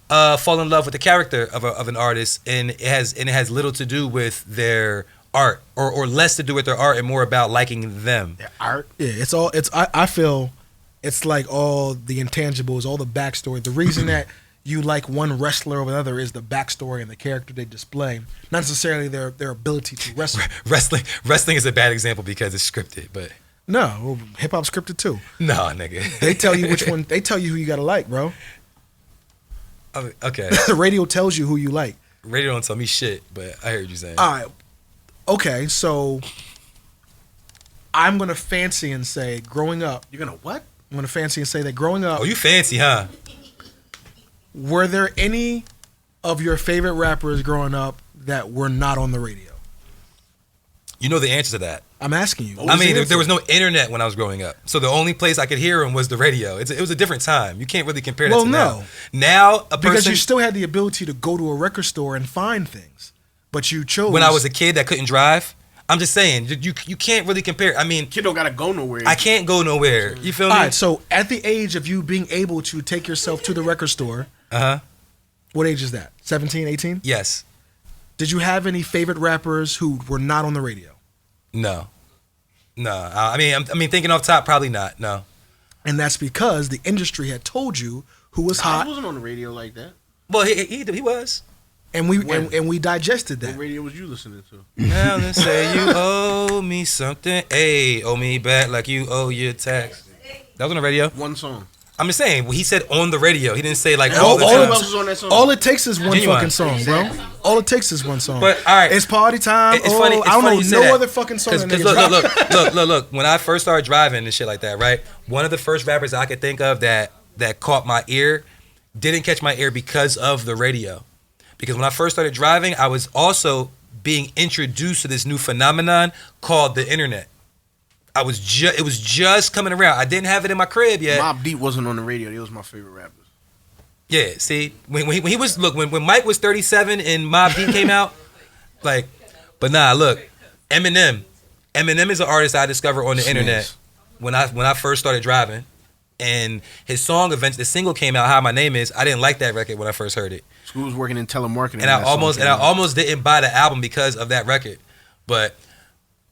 fall in love with the character of an artist, and it has little to do with their art, or less to do with their art, and more about liking them. Their art. Yeah, I feel it's like all the intangibles, all the backstory. The reason that you like one wrestler over another is the backstory and the character they display, not necessarily their ability to wrestle. Wrestling is a bad example because it's scripted, but No, hip hop scripted too. no, nigga. They tell you which one. They tell you who you gotta like, bro. Okay, The radio tells you who you like. radio don't tell me shit, but I heard you saying. All right. Okay, so I'm gonna fancy and say, growing up, You're gonna what? I'm gonna fancy and say that growing up, Oh, you fancy, huh? were there any of your favorite rappers growing up that were not on the radio? You know the answer to that. I'm asking you. I mean, there was no internet when I was growing up, so the only place I could hear him was the radio. It was a different time. You can't really compare that Well, to no. now. Now, a Because person you still had the ability to go to a record store and find things, but you chose. when I was a kid that couldn't drive. I'm just saying, you can't really compare. I mean, Kid don't gotta go nowhere. I can't go nowhere. You feel me? All right, so at the age of you being able to take yourself to the record store, what age is that? 17, 18? Yes. Did you have any favorite rappers who were not on the radio? No. I mean, thinking off top, probably not. No. And that's because the industry had told you who was I hot, wasn't on the radio like that. Well, he was. and we When? and we digested What that. radio was you listening to? Now let's say you owe me something. Hey, owe me back like you owe your tax. That was on the radio. One song. I'm just saying, he said on the radio. He didn't say like All- all the all time. of Who else was on that song? All it takes is one Genuine. fucking song, bro. All it takes is one song. But, all right. It's party time. It's funny. It's I don't funny know you say no that. other fucking song. that Because niggas look. When I first started driving and shit like that, right? One of the first rappers I could think of that caught my ear didn't catch my ear because of the radio. Because when I first started driving, I was also being introduced to this new phenomenon called the internet. It was just coming around. I didn't have it in my crib yet. Mobb Deep wasn't on the radio. They was my favorite rappers. Yeah, see, when he was when Mike was 37 and Mobb Deep came out, like, but nah, look, Eminem is an artist I discovered on the internet when I first started driving, and his song the single came out, How My Name Is. I didn't like that record when I first heard it, School was working in telemarketing. and I almost didn't buy the album because of that record, but.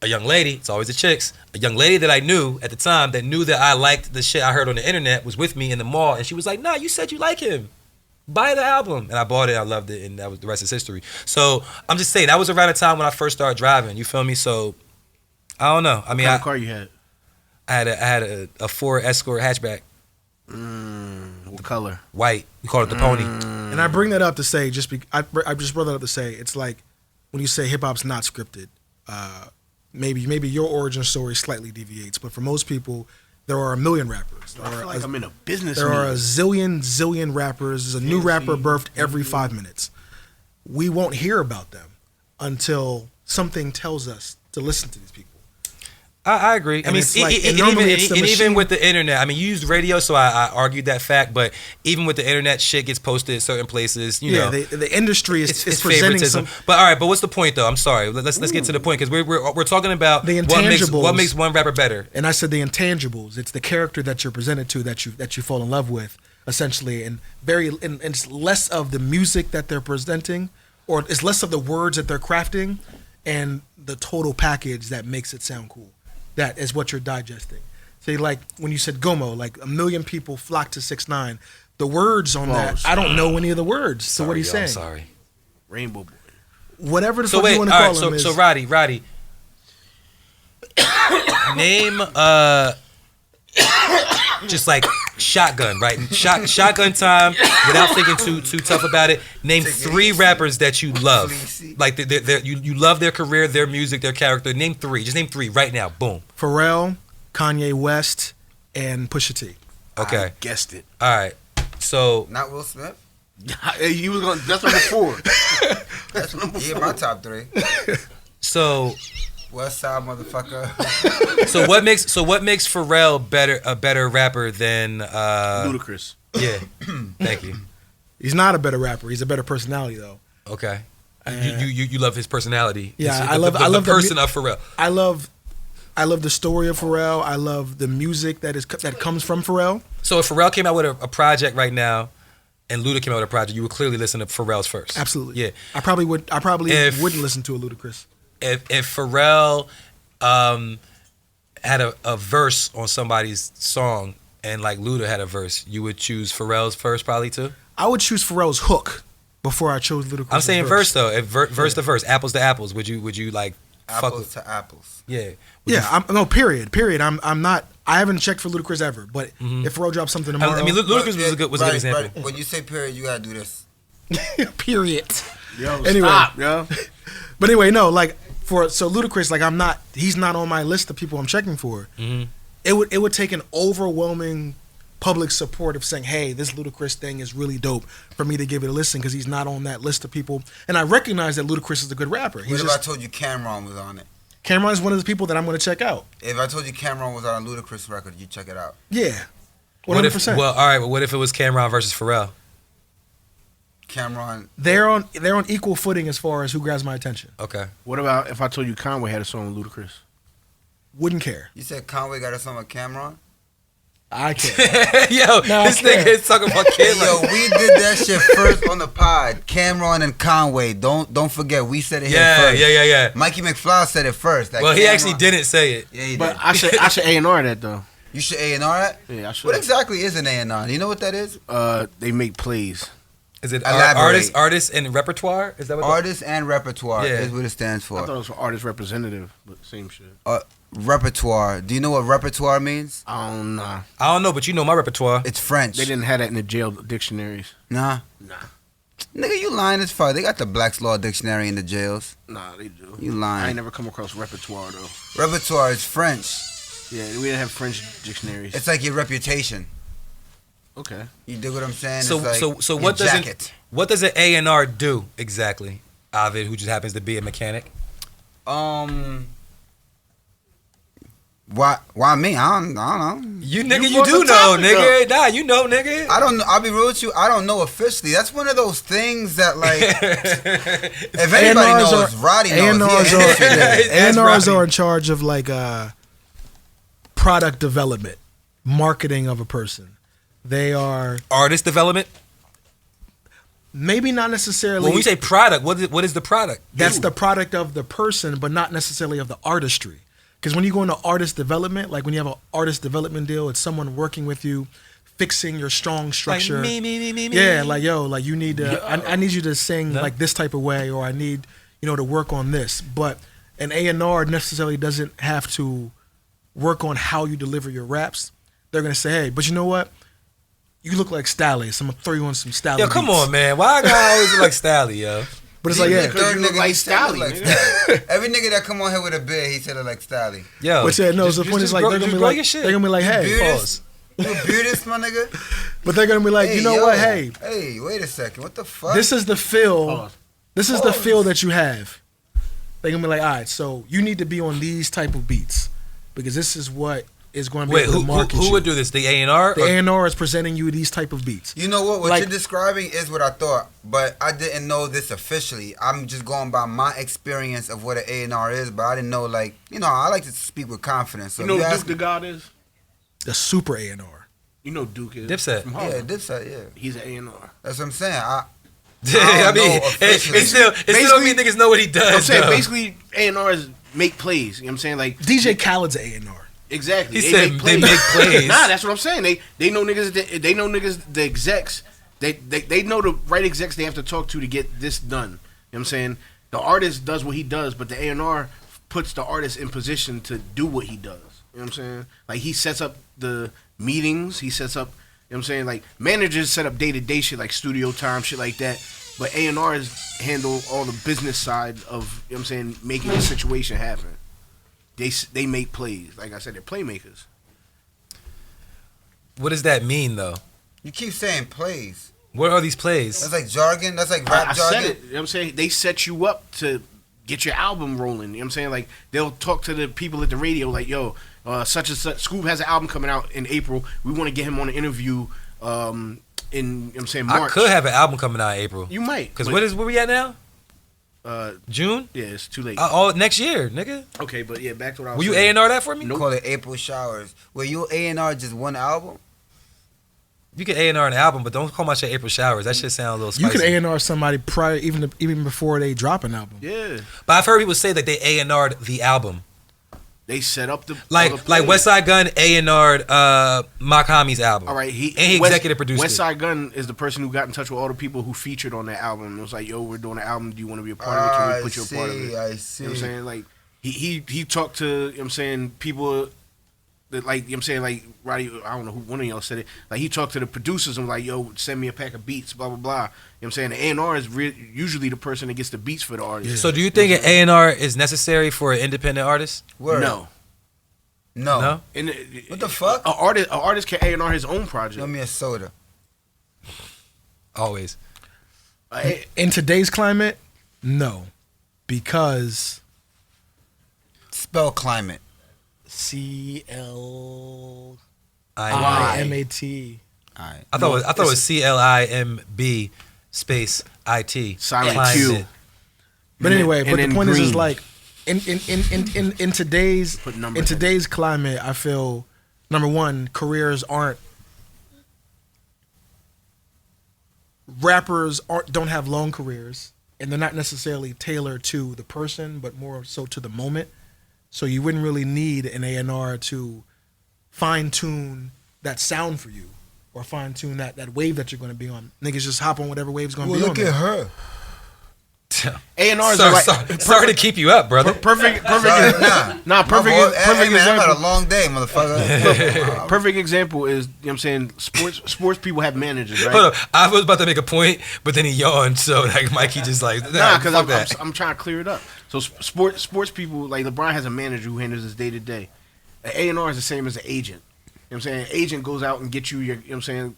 A young lady, it's always the chicks, a young lady that I knew at the time that knew that I liked the shit I heard on the internet was with me in the mall, and she was like, nah, you said you like him. Buy the album. And I bought it, I loved it, and that was the rest is history. So I'm just saying, that was around the time when I first started driving, you feel me? So, I don't know. I mean, What kind of car you had? I had a Ford Escort hatchback, What color? white. We called it the Pony. And I bring that up to say, I just brought that up to say, it's like when you say hip hop's not scripted. Maybe your origin story slightly deviates, but for most people, there are a million rappers. I feel like I'm in a business There are a meeting. zillion rappers. There's a new rapper birthed every 5 minutes. We won't hear about them until something tells us to listen to these people. I agree. I And mean, it's like- and normally it's the even machine. with the internet, I mean, you use radio, so I argued that fact. But even with the internet, shit gets posted at certain places. You know, the industry is it's presenting favoritism. some. But all right, but what's the point though? I'm sorry. Let's get to the point because we're talking about The what intangibles. makes one rapper better. And I said the intangibles. It's the character that you're presented to that you fall in love with, essentially, and it's less of the music that they're presenting, or it's less of the words that they're crafting, and the total package that makes it sound cool. That is what you're digesting. Say, like when you said Gomo, like a million people flock to 6ix9ine. The words on that, I don't know any of the words. So what he's saying? I'm sorry. Rainbow Boy. whatever the So fuck wait, you want all to right. call him. So Roddy, name just like shotgun, right? Shotgun time. Without thinking too tough about it. Name 3 rappers that you love. Like you love their career, their music, their character. Name 3. Just name 3 right now. Boom. Pharrell, Kanye West, and Pusha T. Okay. I guessed it. All right. So Not Will Smith. You was gonna. That's number 4. That's number 4. Yeah, my top 3. so West Side motherfucker. so what makes Pharrell a better rapper than Ludacris. Yeah. Thank you. He's not a better rapper. He's a better personality, though. Okay. You love his personality. Yeah, I love the person of Pharrell. I love the story of Pharrell. I love the music that comes from Pharrell. So if Pharrell came out with a project right now, and Luda came out with a project, you would clearly listen to Pharrell's first. Absolutely. Yeah. I probably wouldn't listen to a Ludacris. If Pharrell had a verse on somebody's song and like Luda had a verse, you would choose Pharrell's first probably too? I would choose Pharrell's hook before I chose Ludacris. I'm saying verse though. If verse to verse, apples to apples, would you like Apples to apples. Yeah. Period. I'm not. I haven't checked for Ludacris ever, but if Pharrell drops something tomorrow, I mean, Ludacris was a good Right, example. right. When you say period, you gotta do this. period. Yo, Anyway. stop, yo. But anyway, no, like Ludacris, like he's not on my list of people I'm checking for. Mm-hmm. It would take an overwhelming public support of saying, hey, this Ludacris thing is really dope for me to give it a listen because he's not on that list of people. And I recognize that Ludacris is a good rapper. What if I told you Cameron was on it? Cameron is one of the people that I'm going to check out. If I told you Cameron was on a Ludacris record, you check it out. Yeah. 100%. What if, well, all right, but what if it was Cameron versus Pharrell? Cameron. They're on equal footing as far as who grabs my attention. Okay. What about if I told you Conway had a song with Ludacris? Wouldn't care. You said Conway got a song with Cameron? I care. Yo, No, this I can't. nigga is talking about kids. Yo, we did that shit first on the pod. Cameron and Conway. Don't forget, we said it here first. Yeah. Mikey McFly said it first. That Well, he Cameron- actually didn't say it. Yeah, he But did. I should A&R that though. You should A&R that? Yeah, I should. What exactly is an A&R? You know what that is? They make plays. Is it Elaborate. artists and repertoire? Is that what? Artist and repertoire Yeah. is what it stands I for. thought it was for artist representative, but same shit. Repertoire. Do you know what repertoire means? I don't know. I don't know, but you know my repertoire. It's French. They didn't have that in the jail dictionaries. Nah. Nah. Nigga, you lying as fuck. They got the Black's Law Dictionary in the jails. Nah, they do. You I lying. ain't never come across repertoire though. Repertoire is French. Yeah, we didn't have French dictionaries. It's like your reputation. Okay. You dig what I'm saying? So it's like so your what does jacket. what does an A&R do exactly? Ovid, who just happens to be a mechanic. Why me? I don't know. You nigga, You you brought do the know, topic nigga. Nah, you know, nigga. I don't know. I'll be real with you. I don't know officially. That's one of those things that like if anybody A&Rs knows, Roddy knows. A&Rs Ask A&Rs Robbie. are in charge of like product development, marketing of a person. They are Artist development. maybe not necessarily. When we say product, what is the product? that's the product of the person, but not necessarily of the artistry. Because when you go into artist development, like when you have an artist development deal, it's someone working with you, fixing your strong structure. Like me. Yeah, like yo, like you need to. I need you to sing No. like this type of way, or I need to work on this. But an A&R necessarily doesn't have to work on how you deliver your raps. They're gonna say, hey, but you know what? You look like Stally, so I'm gonna throw you on some Stally. Yo, come beats. on, man. Why I gotta always look like Stally, yo? But it's like, yeah. Because you look like Stally, nigga. Every nigga that come on here with a beard, he said it like Stally. Yo. But yeah, no, just- the point just is like grow- they're gonna just be grow like your shit. they're gonna be like, hey, Bearded? Pause. You a beardist, my nigga? but they're gonna be like, you know yo. what? Hey, Hey, wait a second. What the fuck? this is the feel. Pause. This is the feel that you have. They're gonna be like, all right, so you need to be on these type of beats because this is what is going to be Wait, able to market who you. would do this? The A&R? The A&R is presenting you these type of beats. You know what? What Like- you're describing is what I thought, but I didn't know this officially. I'm just going by my experience of what an A&R is, but I didn't know, like, I like to speak with confidence. So You know you who ask Duke the God is? The super A&R. You know Duke is. Dipset. From yeah, Harlem. Dipset, yeah. He's an A&R. That's what I'm saying. I I don't mean, know it officially. still don't mean niggas know what he does. I'm saying though. basically A&Rs make plays. You know what I'm saying? Like DJ Khaled's A&R. exactly. He said they make plays. Nah, that's what I'm saying. They know niggas. They know niggas. The execs. They know the right execs they have to talk to get this done. You know what I'm saying? The artist does what he does, but the A&R puts the artist in position to do what he does. You know what I'm saying? Like, he sets up the meetings. He sets up, you know what I'm saying? Like, managers set up day-to-day shit, like studio time, shit like that. But A&Rs handle all the business side of, you know what I'm saying, making the situation happen. They make plays. Like I said, they're playmakers. What does that mean, though? You keep saying plays. What are these plays? That's like jargon. That's like rap I jargon. said it. You know what I'm saying? They set you up to get your album rolling. You know what I'm saying? Like, they'll talk to the people at the radio like, yo, such and such. Scoop has an album coming out in April. We want to get him on an interview in, you know what I'm saying, March. I could have an album coming out in April. You might. Because where we at now? June? Yeah, it's too late. Next year, nigga. Okay, but yeah, back to what I was Will you saying. A&R that for me? Nope. Call it April Showers. Will you A&R just one album? You can A&R an album, but don't call my shit April Showers. That shit sound a little spicy. You can A&R somebody prior, even before they drop an album. Yeah. But I've heard people say that they A&R'd the album. They set up the like Westside Gunn A&R'd Makami's album. All right, he executive produced Westside Gunn is the person who got in touch with all the people who featured on that album. It was like, yo, we're doing an album. Do you want to be a part of it? Can we put you a part of it? I see. You know what I'm saying? Like, he talked to, you know what I'm saying, people that, like, you know what I'm saying, like, Roddy, I don't know who one of y'all said it. Like, he talked to the producers and was like, yo, send me a pack of beats, blah, blah, blah. You know what I'm saying? The A&R is usually the person that gets the beats for the artist. Yeah. So do you think an A&R is necessary for an independent artist? Word. No. No? What the fuck? An artist can A&R his own project. Give me a soda. Always. In today's climate, no, because Spell climate. CLIMAT. Alright. I thought it was CLIMB space IT. Silent Q. But anyway, And but the then point is green. like in today's Put numbers in today's climate, I feel number one, careers aren't rappers don't have long careers, and they're not necessarily tailored to the person, but more so to the moment. So you wouldn't really need an A&R to fine tune that sound for you, or fine tune that wave that you're going to be on. Niggas just hop on whatever wave's going to be on. Look at her. A&Rs Sir, are like sorry to keep you up, brother. perfect Sorry, nah. perfect Hey, man, I've example. had a long day, motherfucker. Perfect example is, you know what I'm saying, sports people have managers, right? Hold up. I was about to make a point, but then he yawned, so like Mikey just like Nah, because fuck that. I'm trying to clear it up. So sports people, like LeBron has a manager who handles his day to day. An A&R is the same as an agent. You know what I'm saying? An agent goes out and gets you your, you know what I'm saying,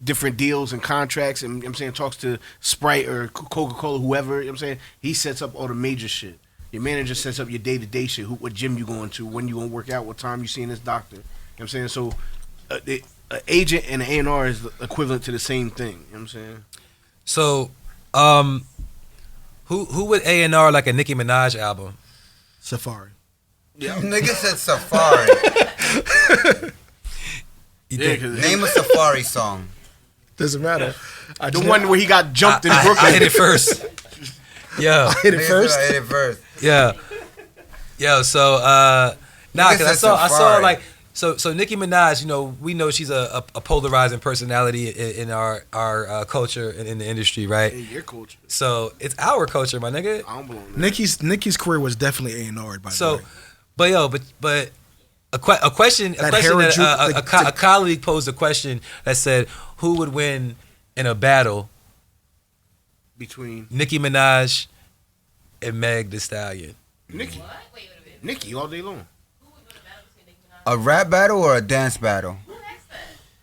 different deals and contracts, and you know what I'm saying, talks to Sprite or Coca-Cola, whoever, you know what I'm saying? He sets up all the major shit. Your manager sets up your day-to-day shit, what gym you going to, when you going to work out, what time you seeing this doctor. You know what I'm saying? So an agent and an A&R is equivalent to the same thing. You know what I'm saying? So, who would A&R like a Nicki Minaj album? Safari. Nigga said Safari. Name a Safari song. Doesn't matter. The one where he got jumped in Brooklyn. I hit it first. Yo. hit it Nigga first. said I hit it first. Yeah. Yo, so Nigga cause said I saw Safari. like so Nicki Minaj, you know, we know she's a polarizing personality in our culture and in the industry, right? In your culture. So it's our culture, my nigga. I don't belong there. Nicki's career was definitely A&R'd by the So, way. but a question that a colleague posed a question that said, who would win in a battle Between Nicki Minaj and Meg Thee Stallion? Nicki. Nicki all day long. A rap battle or a dance battle?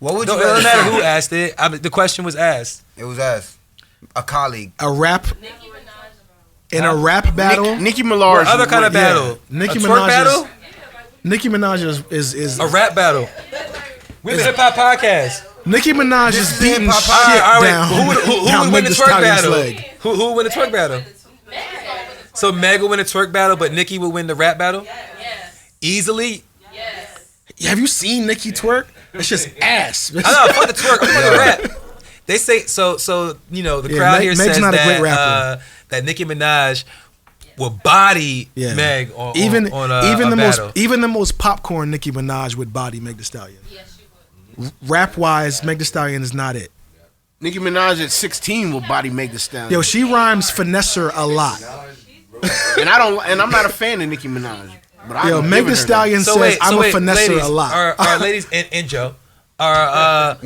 What would No, you it doesn't rather matter say? who asked it. I mean, the question was asked. It was us. A colleague. A rap in a rap battle. Nicki Minaj. What other kind of yeah. battle? Nicki a twerk Minaj battle? Nicki Minaj is A rap battle. We're the hip hop podcast. Nicki Minaj This is is beating hip-hop. shit All right, down. Who down would win Meg the Thee twerk Stallion's battle? leg. Who would win the twerk battle? So Meg would win the twerk battle, but Nicki would win the rap battle? Yes. Easily? Yes. Have you seen Nicki twerk? It's just ass. I know, fuck the twerk. I'm talking rap. They say so. You know, the Yeah, crowd Meg- here Meg's says not a great that rapper. that Nicki Minaj will body Yeah. Meg on even a battle. the most popcorn Nicki Minaj would body Meg Thee Stallion. Yes, you would. Rap wise, Meg Thee Stallion is not it. Nicki Minaj at 16 will body Meg Thee Stallion. Yo, she rhymes finesser a lot. And I'm not a fan of Nicki Minaj. But Yo, Megan Thee Stallion says I'm a finesser ladies, a lot. Are ladies and Joe? Are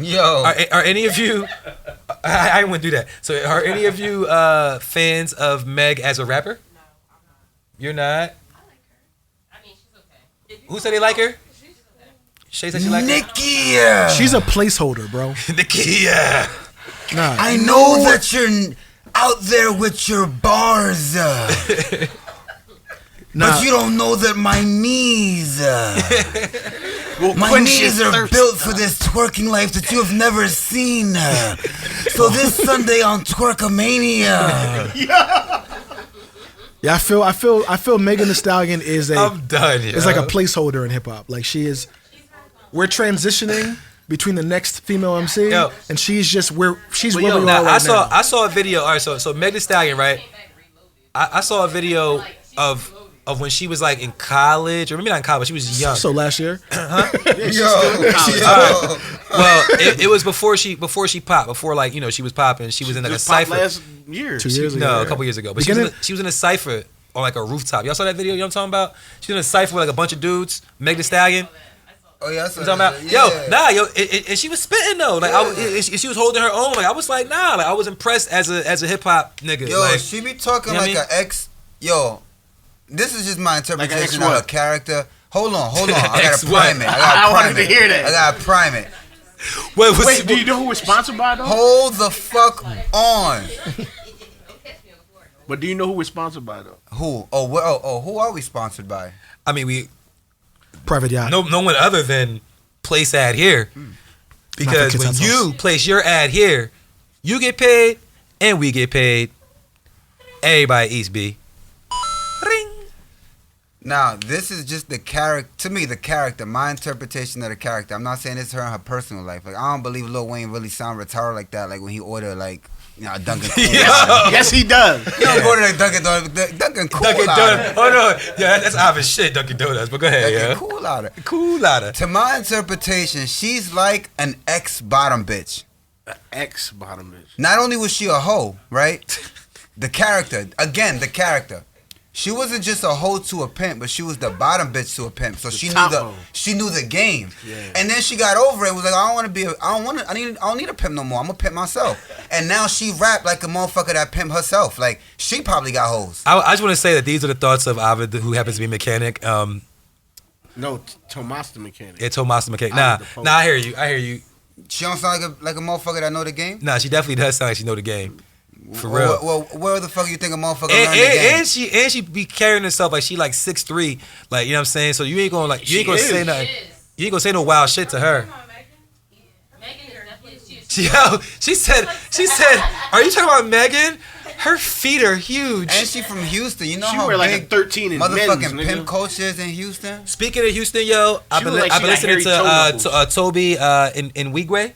any of you? I wouldn't do that. So are any of you fans of Meg as a rapper? You're not. I like her. I mean, she's okay. Who said they like her? Shay said she like her. Nicki. She's a placeholder, bro. Nicki, yeah. Nah. I know that you're out there with your bars, Nah. but you don't know that my knees. Well, My knees are built for this twerking life that you have never seen. So this Sunday on Twerkamania. Yeah, I feel Megan Thee Stallion is I'm done. is like a placeholder in hip hop. Like she is. We're transitioning between the next female MC, Yo. and she's where we Now, are right now. I saw a video. All right, so Megan Thee Stallion, right? I saw a video of when she was like in college, or maybe not in college. She was young. So last year, Well, it was before she popped. Before, like, you know, she was popping. She was in like a Just popped cipher. last year. 2 years ago. No, yeah. a couple years ago. But Beginning- she was in a cipher on like a rooftop. Y'all saw that video? You know what I'm talking about? She was in a cipher with like a bunch of dudes. Meg Thee Stallion. Oh yeah, You talking about? Yo, and she was spitting though. Like, she was holding her own. Like, I was like, nah. Like, I was impressed as a hip hop nigga. Yo, like, she be talking you know like what an ex. Yo, this is just my interpretation Like of what? her character. Hold on. I got Ex to what? prime it. I wanted to hear that. I got to prime it. Wait, do you know who it's sponsored by though? Hold the fuck on. But do you know who it's sponsored by though? Who? Who are we sponsored by? I mean, we private yacht. no one other than place ad here, because Kids when House. you place your ad here, you get paid and we get paid. Everybody eats B. Ring. Now, this is just the character. To me, the character. My interpretation of the character. I'm not saying this is her in her personal life. Like, I don't believe Lil Wayne really sound retarded like that. Like when he ordered like, you know, Dunkin' Cool. Yes, he does. You don't go to like Dunkin' Cool. Dunkin' Donuts. Oh no, yeah, that's obvious shit. Dunkin' Donuts. But go ahead, Dunkin' yeah. Cool Outta. Cool outta. To my interpretation, she's like an ex-bottom bitch. Ex bottom bitch. Not only was she a hoe, right? The character. Again, the character. She wasn't just a hoe to a pimp, but she was the bottom bitch to a pimp. So she top knew hoe. she knew the game. Yeah. And then she got over it. Was like, I don't need a pimp no more. I'm a pimp myself. And now she rap like a motherfucker that pimp herself. Like she probably got hoes. I just want to say that these are the thoughts of Ovid, who happens to be a mechanic. No, Tomas the mechanic. It's Tomas the mechanic. Ovid the poet. Nah, I hear you. She don't sound like a motherfucker that know the game. Nah, she definitely does sound like she know the game. For real. Well, where the fuck you think a motherfucker learn the game? And she be carrying herself like she like 6'3", like, you know what I'm saying. So you ain't gonna say nothing. You ain't gonna say no wild shit to her. She said, are you talking about Megan? Her feet are huge. And she from Houston. You know She how wear like big a 13 in motherfucking men's, pimp nigga. culture is in Houston. Speaking of Houston, yo, I've been look like she got listening hairy to toe Toby in Wigwe.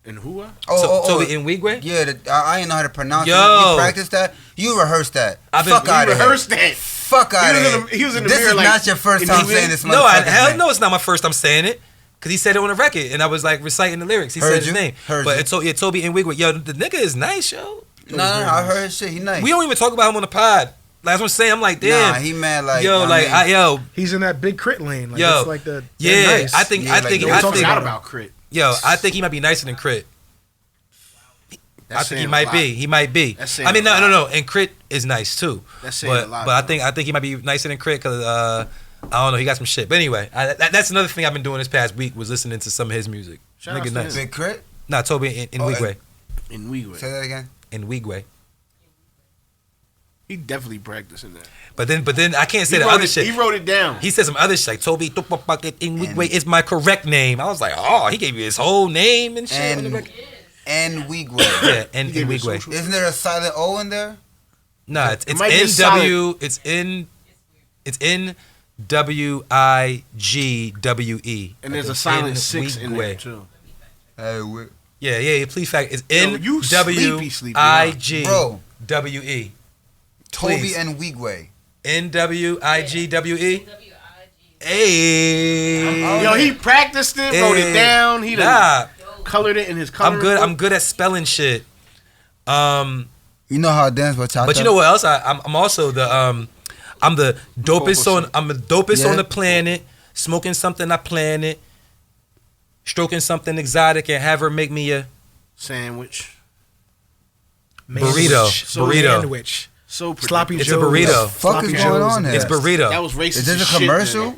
And who? Toby in Wigwe. Yeah, I ain't know how to pronounce it. Yo. You practice that? You rehearsed that. I've been- Fuck You out of here. rehearsed that. Fuck out of here. He was in the This mirror is like, not your first in time Wigwe? saying this No, motherfucker's hell name. no, it's not my first time saying it. Cause he said it on the record, and I was like reciting the lyrics. He Heard said his you. name, Heard but you. it's Toby in Wigwe. Yo, the nigga is nice, yo. No, I heard his shit. He nice. We don't even talk about him on the pod. Like, that's what I'm saying. I'm like, damn. Nah, he mad like. yo, you know like, what I mean? He's in that big crit lane. Like, Yo. it's like the Yeah, they're nice. I think Yeah, like, no one I Talking think out about Crit. I think he might be nicer than Crit. That's I think he saying a might lot. be. He might be. That's saying I mean, a lot. no. And Crit is nice too. That's saying but a lot, but bro. I think he might be nicer than Crit because I don't know. He got some shit. But anyway, that's another thing I've been doing this past week was listening to some of his music. Shout out Nigga to nice. Big Crit? Nah, Toby in Oh, Wigwe. In Wigwe. Say that again. In Wigwe. He definitely practicing that. But then I can't say He the wrote other it- shit. He wrote it down. He said some other shit like Toby in Wigwe is my correct name. I was like, oh, he gave you his whole name and shit. on the record. And Wigwe. Yeah, and He gave you Wigwe. social- Isn't there a silent O in there? Nah, it's might be a NW. It's NWIGWE. And there's a Like, silent 6 in there Wigwe. too. Hey, Yeah. Please fact. It's Yo, you sleepy, bro. NWIGWE. Toby Please. and Wigwe. NWIGWE. Hey. Yo, he practiced it, wrote it down. He done Nah, colored it in his color. I'm good at spelling shit. You know how I dance bachata? But you know what else? I'm also the I'm the dopest Yeah. on the planet. Smoking something I planted, stroking something exotic, and have her make me a Sandwich. burrito. Burrito. Sandwich. So Sloppy It's a Joe's. burrito. Fuck is Sloppy going Joe's. on here? It's burrito. That was racist. Is this as a shit, commercial? nigga.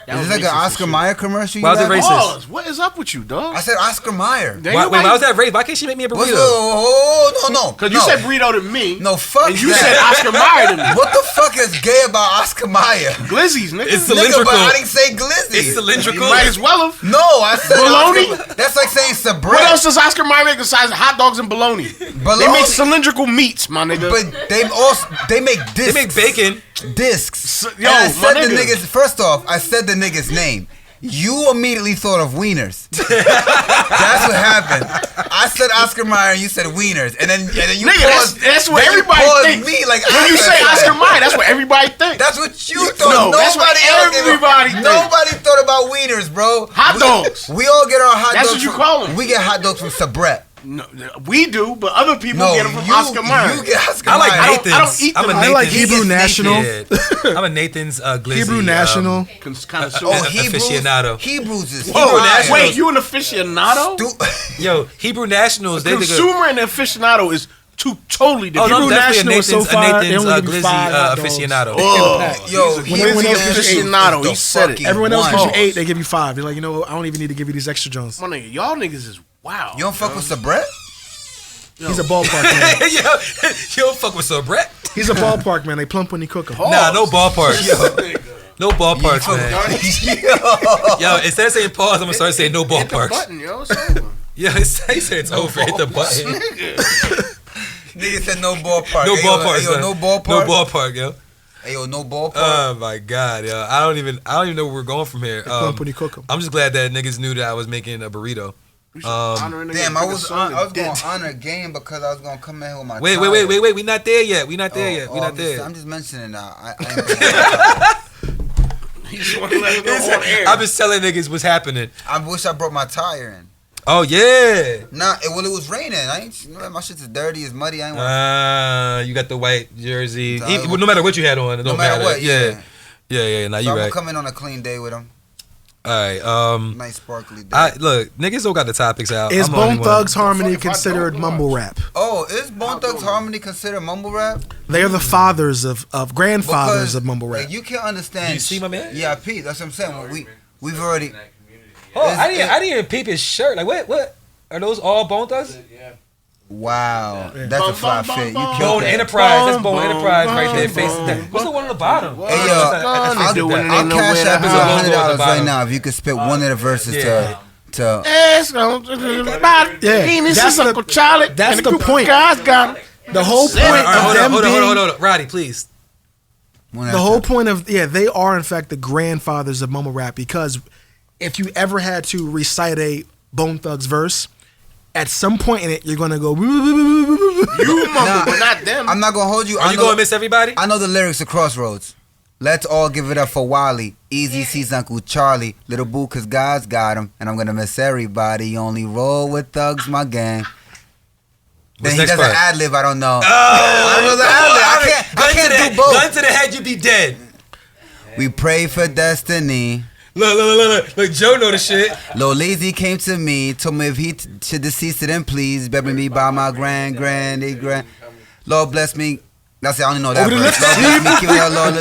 That Is was this like an racist as Oscar shit. Mayer commercial? Why was it laughing? racist? Pause. What is up with you, dog? I said Oscar Mayer. There Why, you wait, go. why was that rape? Why can't she make me a What's burrito? no. Because you said burrito to me. No, fuck And you that. said Oscar Mayer to me. What the fuck is gay about Oscar Mayer? Glizzies, nigga. It's Nigga, cylindrical. but I didn't say glizzy. It's You cylindrical. might as well have. No, I said Bologna? Oscar, that's like saying What Sabret. else does Oscar Mayer make besides hot dogs and bologna? They Bologna. make cylindrical meats, my nigga. But they make discs. They make bacon. Discs. Yo, And I my said the nigga. niggas. First off, I said the nigga's name. You immediately thought of wieners. That's what happened. I said Oscar Mayer, and you said wieners, and then you Nigga, paused. that's what then you everybody paused thinks. Me like When you say Oscar Mayer, that's what everybody thinks. That's what you thought. No, that's what else gave a- everybody thinks. Nobody thought about wieners, bro. Hot dogs. We all get our hot That's dogs. what you from- call 'em. We get hot dogs from Sabret. No, we do, but other people No, get them from you, Oscar Mayer. you get Oscar I like Mayer. Nathan's. I don't eat I'm a them. I Nathan's. like Hebrew National. Yeah. I'm a Nathan's glizzy. Hebrew National. Connoisseur. Oh, Hebrews. Aficionado. Hebrews is Whoa, fire. wait, you an aficionado? Yo, Hebrew Nationals. They the Consumer and aficionado is two totally Oh, different. no, I'm Hebrew definitely a National is so Nathan's, fire, they Nathan's only give you glizzy 5 hot dogs. aficionado. Yo, When Hebrews everyone else is gives you aficionado, the he said it. fucking Everyone else one. gives you 8, they give you 5. They're like, you know, I don't even need to give you these extra Jones. My nigga, y'all niggas is wow. You don't fuck with Sabret? He's a ballpark man. Yo, you don't fuck with Sir Brett. He's a ballpark man. They plump when you cook him. Nah, no ballparks. No ballparks, man. Yo, instead of saying pause, I'm gonna start saying no Hit the ballparks. button, yo. It's over. Yeah, he said it's over. Hit the button. Nigga said no ballpark. No Hey, ballpark. yo, son. no ballpark. No ballpark, yo. Hey, yo, no ballpark. Oh my god, yo. I don't even know where we're going from here. They plump when you cook them. I'm just glad that niggas knew that I was making a burrito. Honor a nigga Damn, that I took a was song going and to did. honor game because I was going to come in here with my Wait. tire. We not there yet. We not there Oh, yet. We oh, not there. I'm just mentioning that. I He just want to let it go on air. I'm just telling niggas what's happening. wish I brought my tire in. Oh yeah. Nah, it was raining. I ain't, you know, my shit's dirty, it's muddy. I ain't want You got the white jersey. Nah, Well, no matter what you had on, it don't no matter what. Yeah. Nah, So you I'm right. coming on a clean day with him. All right. Nice sparkly day. Look, niggas don't got the topics out. Is I'm the only Bone one. Thugs Harmony Fuck if I considered don't mumble watch. rap? Oh, is Bone Thugs Harmony considered mumble rap? They are the fathers of grandfathers Because, of mumble rap. like, you can't understand. You see my man? Yeah, Pete. That's what I'm saying. We've already. Oh, I Is- didn't even peep his shirt. Like what? Are those all Bone Thugs? Yeah. Wow, Yeah. that's a fly fit. You Bone killed that. Enterprise. That's Bone Bone, Enterprise right there. bone, Facing that. What's the one on the bottom? Hey yo, Gonna do it, it I'll ain't no cash way to out hide. $100 Logo at the right bottom. now if you could spit one of the verses Yeah. to. Ask on about Yeah, penis that's is Uncle the- Charlie. that's and a the group of point. Guys got him. The whole point All right, of them being hold on. Roddy, please. one at the a whole time. point of they are in fact the grandfathers of mumble rap, because if you ever had to recite a Bone Thugs verse, at some point in it you're gonna go. You mumble, Nah, but not them. I'm not gonna hold you. Are I you know, gonna miss everybody? I know the lyrics of Crossroads. Let's all give it up for Wally. Easy sees Uncle Charlie. Little boo, cause God's got him. And I'm gonna miss everybody. Only roll with thugs, my gang. Then he next does an part? ad lib. I don't know. I don't know the ad lib. I can't do both. Gun to the head, you be dead. We pray for destiny. Look, Joe know the shit. Lil Lazy came to me, told me if he should decease it, then please bury me by my grand. Lord bless me. That's it. I only know that Over the verse. left Lord bless me, keep it all Lord. But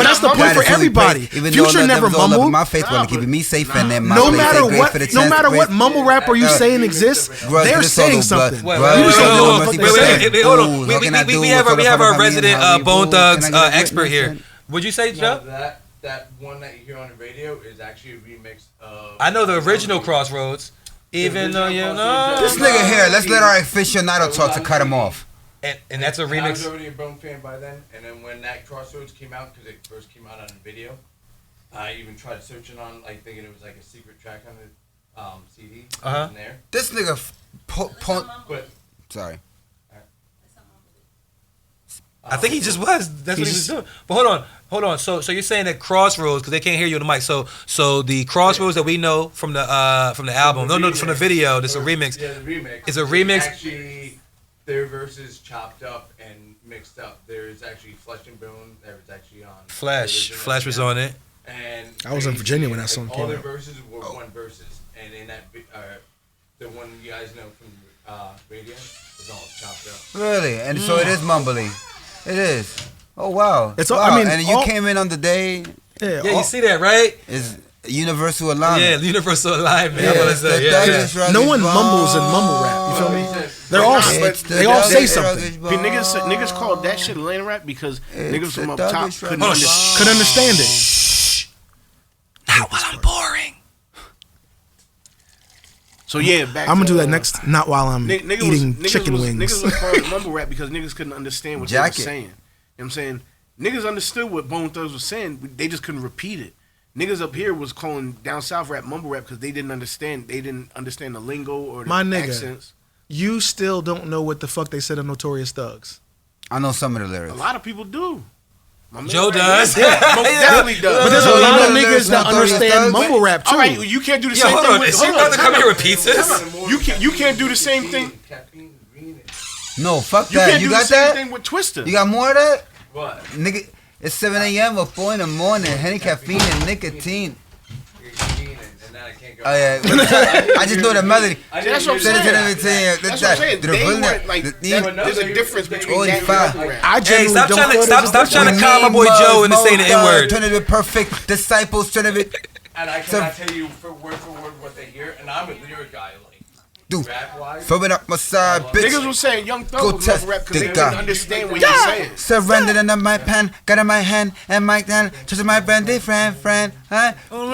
that's the point for everybody. Future never mumbled. My faith will keep me safe and then my No place matter ain't great what, for the no chance matter to what grace. mumble rapper you saying exists, Grudge they're for the saying soul, blood. something. Wait, Grudge You just for the don't soul, know what mercy the fuck for they're the saying. sin. Hold on. Ooh, what can I do We have for the our fucking resident family and Bone how we Thugs can I get a expert here. witness? Would you say, No, Joe? that one that you hear on the radio is actually a remix of. I know the original Crossroads. Even though you know. This nigga here, let's let our aficionado talk to cut him off. And that's a I was remix. already a Bone fan by then, and then when that Crossroads came out, because it first came out on a video, I even tried searching on, like, thinking it was like a secret track on the CD. Uh-huh. In there. This nigga, But sorry. I think he just was. That's what he was doing. But hold on. So you're saying that Crossroads, because they can't hear you on the mic. So the Crossroads that we know from the album, from the video. This is a remix. Yeah, the remix. It's a remix. Actually, their verses chopped up and mixed up. There's actually Flesh and Bone that was actually on. Flesh was on it. And I was in Virginia when that song all came their out. verses were one verses, and in that the one you guys know from radio was all chopped up. Really? And so it is mumbly. It is. Oh wow. It's all- wow. I mean, and you all- came in on the day. Yeah, Yeah, you see that, right? Is universal alignment. Yeah, universal alignment. Yeah, I'm gonna it's say, the yeah. Douglas Rugged no one Bone. mumbles in mumble rap. You feel me? They're all It's the they all say Douglas something. Rugged But Bone. niggas called that shit lane rap because niggas the from up top Douglas couldn't Rugged understand. Could understand it. Not while I'm boring. So yeah, back I'm gonna to, do that next. Not while I'm eating chicken wings. Niggas was calling it mumble rap because niggas couldn't understand what they Jacket. were saying. You know what I'm saying? Niggas understood what Bone Thugs was saying, but they just couldn't repeat it. Niggas up here was calling down south rap mumble rap because they didn't understand. They didn't understand the lingo or the My nigga. accents. You still don't know what the fuck they said on Notorious Thugs. I know some of the A lyrics. lot of people do. My man Joe right does. here, most definitely does. But there's So a you lot know of the niggas lyrics that on Notorious understand Thugs? mumble rap too. All right, you can't do the Yo, same hold thing on. with. Is your hold on, brother time come out. here with pizzas? Time out. You can't do the same thing. Caffeine, green, No, fuck You that. can't You do got the same that? thing with Twister. You got more of that? what? Nigga, it's 7 a.m. or 4 in the morning. Henny, caffeine, and nicotine. Caffeine, and then I can't go. Oh yeah, I just know the melody. That's what I'm Send it to saying. them and say, That's what I'm saying. the They bullet, weren't like. the- There's a difference between that and 45. mumble rap. I Hey, genuinely stop don't trying to feel stop there's a trying to difference. calm my boy Joe into saying the N word. Turn it with perfect disciples. Turn it with And I cannot tell you for word what they hear. And I'm a lyric guy, like Dude. rap wise. throw it up my side, bitch. Niggas was saying Young Thug Go was test mumble rap because the they guy. couldn't understand what he was saying. Surrendered under my pen, got in my hand, and my hand, just my brandy friend, huh?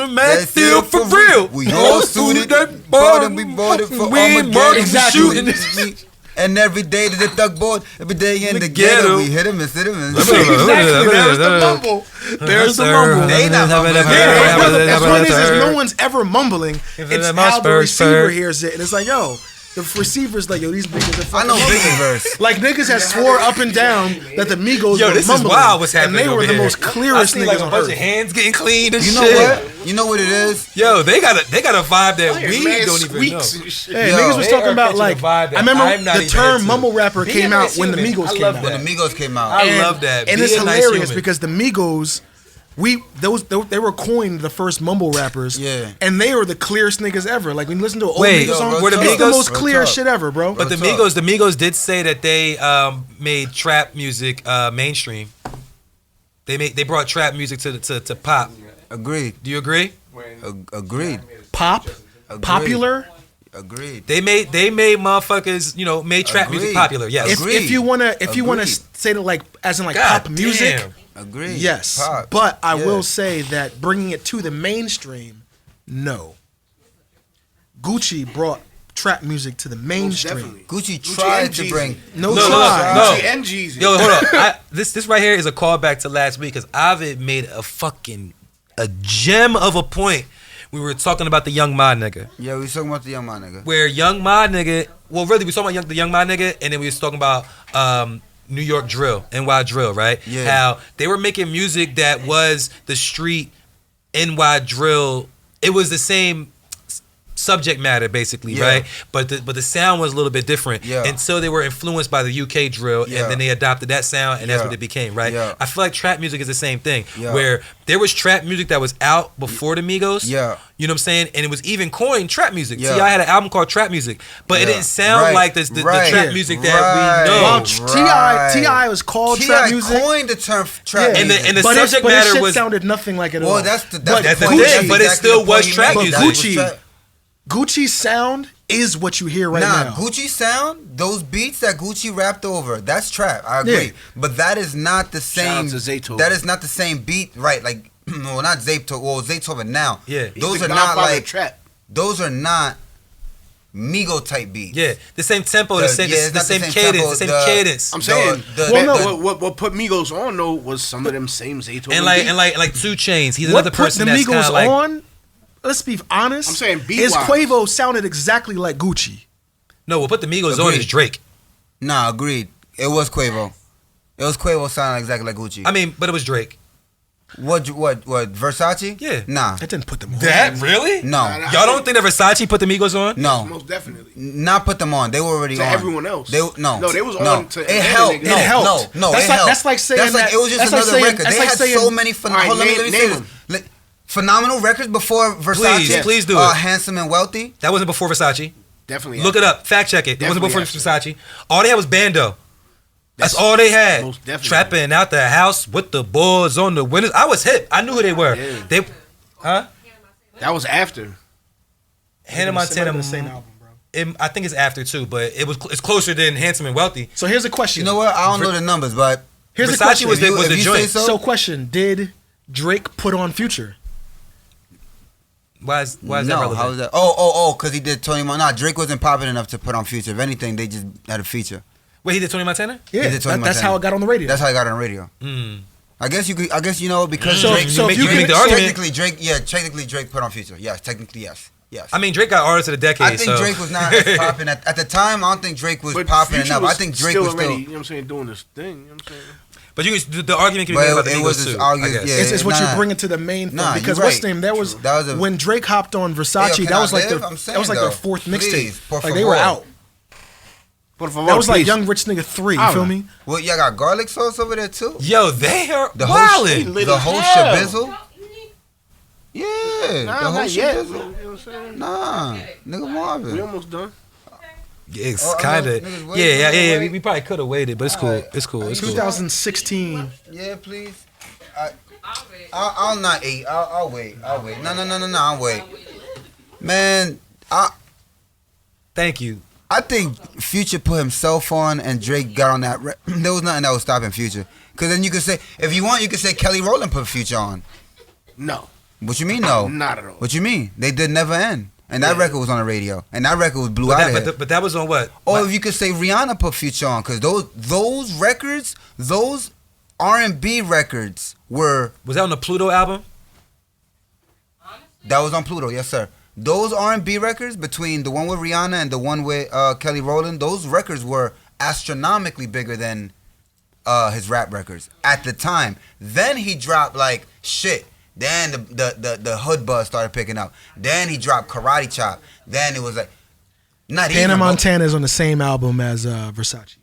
Man, feel for real. We all suited, bought and we bought it for We Armageddon. murdered, Exactly. shooting. And every day that the thug board, every day in the ghetto, we hit him and sit him and Exactly. There's the mumble. There's the mumble. They not mumbling. That's what it is. No one's ever mumbling. It's how the receiver hears it, and it's like, yo, the receiver's like, yo, these niggas are I fucking know mumbling. Biggie verse. Like niggas have swore up and down that the Migos Yo, were this is mumbling, wild what's happening and they were over the here. most I clearest see like niggas a on bunch of earth. hands getting cleaned and You know shit. what? You know what it is? Yo, they got a vibe that we Man, don't even know. squeaks and shit. Hey, Yo, niggas was they talking are about catching like a vibe that I remember I'm not the even term into. mumble rapper Be came a out nice when the human. Migos I came love out. When the Migos came out. I And- love that. And Be it's a nice hilarious human. because the Migos, they were coined the first mumble rappers. Yeah. And they were the clearest niggas ever. Like when you listen to an old Wait, Migos song, were the it's the Migos- most clear Real talk. shit ever, bro. But the Real talk. Migos did say that they made trap music mainstream. They brought trap music to pop. Agreed. Do you agree? When Agreed. Pop, Agreed. popular. Agreed. They made motherfuckers, made trap music Agreed. popular. Yes. If Agreed. you wanna Agreed. say that like as in like God pop music, damn. Agreed. yes. Pop. But I Yeah. will say that bringing it to the mainstream, no. Gucci brought trap music to the mainstream. Definitely. Gucci Gucci tried and to Jeezy. bring. No, No, try. no. Gucci and Jeezy. Yo, hold up. This right here is a callback to last week because Ovid made a gem of a point. We were talking about the Young Ma nigga. Yeah, we was talking about the young man nigga. Where Young Ma nigga, well, really, we was talking about the Young Ma nigga, and then we was talking about New York drill, NY drill, right? Yeah. How they were making music that was the street NY drill. It was the same subject matter, basically, Yeah. right? But the sound was a little bit different Yeah. until they were influenced by the UK drill, Yeah. and then they adopted that sound, and that's Yeah. what it became, right? Yeah. I feel like trap music is the same thing, Yeah. where there was trap music that was out before the Migos. Yeah. You know what I'm saying? And it was even coined trap music. Yeah. T.I. had an album called Trap Music, but it Yeah. didn't sound Right. like the Right. trap music that Right. we know. Well, Right. T.I. was called trap T.I. music. coined the term trap Yeah. And the- music. and the but subject but his matter shit was- sounded nothing like it at all. Well, that's the But point. Gucci- but it Exactly still the point was he trap made. music. That was Gucci- trap- Gucci's sound is what you hear right nah, now. Gucci sound, those beats that Gucci rapped over, that's trap. I agree. Yeah. But that is not the Shout out same. to Zaytoven. That is not the same beat, right? Like, well, not Zaytoven. Well, Zaytoven now. Yeah. He's Those the are not godfather of like. trap. Those are not Migo type beats. Yeah, the same tempo, the The- same, yeah, it's the not the same same cadence, tempo, the same the- cadence. I'm saying, Well, no. what put Migos on though was some of them same Zaytoven And like beats. 2 Chainz, he's What another put person the that's kind Migos of like. on? Let's be honest. I'm saying beat is wise. Quavo sounded exactly like Gucci. No, what put the Migos on Agreed. is Drake. Nah, agreed. It was Quavo. It was Quavo sounding exactly like Gucci. I mean, but it was Drake. What Versace? Yeah. Nah. That didn't put them on. That really? No. Y'all don't think that Versace put the Migos on? No. Most definitely. Not put them on. They were already To on. everyone else. They was on to it helped. niggas. No, It helped. No, That's it like- helped. that's like saying that's like, that- it was just that's like another saying- record. that's They like had saying- so many All right, let me say name this. Phenomenal records before Versace. Please do it. Handsome and Wealthy. That wasn't before Versace. Definitely. Look it up. Fact check it. It wasn't before Definitely Versace. All they had was Bando. That's all they had. most definitely. Trapping out the house with the boards on the windows. I was hip. I knew who they were. Yeah. They, huh? That was after. Hannah It might have Montana. been the same album, bro. I think it's after too, but it's closer than Handsome and Wealthy. So here's a question. You know what? I don't know the numbers, but Here's a Versace question. was the if you joint. say so. So question: did Drake put on Future? Why is that no, relevant? how was that? Oh, because he did Tony Montana. Nah, Drake wasn't popping enough to put on Future. If anything, they just had a feature. Wait, he did Tony Montana? Yeah, did Tony that's Montana. how it got on the radio. That's how he got on the radio. Mm. I guess you know because So- Drake. so if you can make the so- argument. Technically Drake put on Future. Yes, technically yes. I mean, Drake got Artist of the Decade. I think so. Drake was not as popping at the time. I don't think Drake was popping Future enough. was I think Drake still was already, still. you know what I'm saying, doing this thing. You know what I'm saying? But the argument can be made about the But it was Migos this too. argument, I guess. yeah. It's what Nah. you're bringing to the main thing Nah, because you're what's right. the name? That was a- when Drake hopped on Versace. Can that I was like live? their I'm saying, that was like their though. fourth Please, mixtape. por Like they were favor. out. Por favor, That was like please. Young Rich Nigga 3. You Alright. feel me? Well, y'all got garlic sauce over there too. Yo, they are The wildin'. whole lit the as whole hell. shabizzle. Yeah, Nah, the whole not yet. You shabizzle. know what I'm saying? Nah, nigga We Marvin. almost done. It's Oh, I kind know of niggas waiting, yeah. niggas We waiting. probably could have waited, but it's cool. Alright. It's cool. It's cool. 2016. Yeah, please. I'll not eat. I'll wait. I'll wait. No. I'll wait. Man, Thank you. I think Future put himself on and Drake got on that. There was nothing that was stopping Future. Because then you could say, if you want, you could say Kelly Rowland put Future on. No. What you mean, no? Not at all. What you mean? They did Never End. And that record was on the radio. And that record was blew out of here. But that was on what? Or if you could say Rihanna put Future on. Because those records, those R&B records were... Was that on the Pluto album? That was on Pluto, yes, sir. Those R&B records, between the one with Rihanna and the one with Kelly Rowland, those records were astronomically bigger than his rap records at the time. Then he dropped like shit. Then the hood buzz started picking up. Then he dropped Karate Chop. Then it was like not Hannah even. Montana is on the same album as Versace.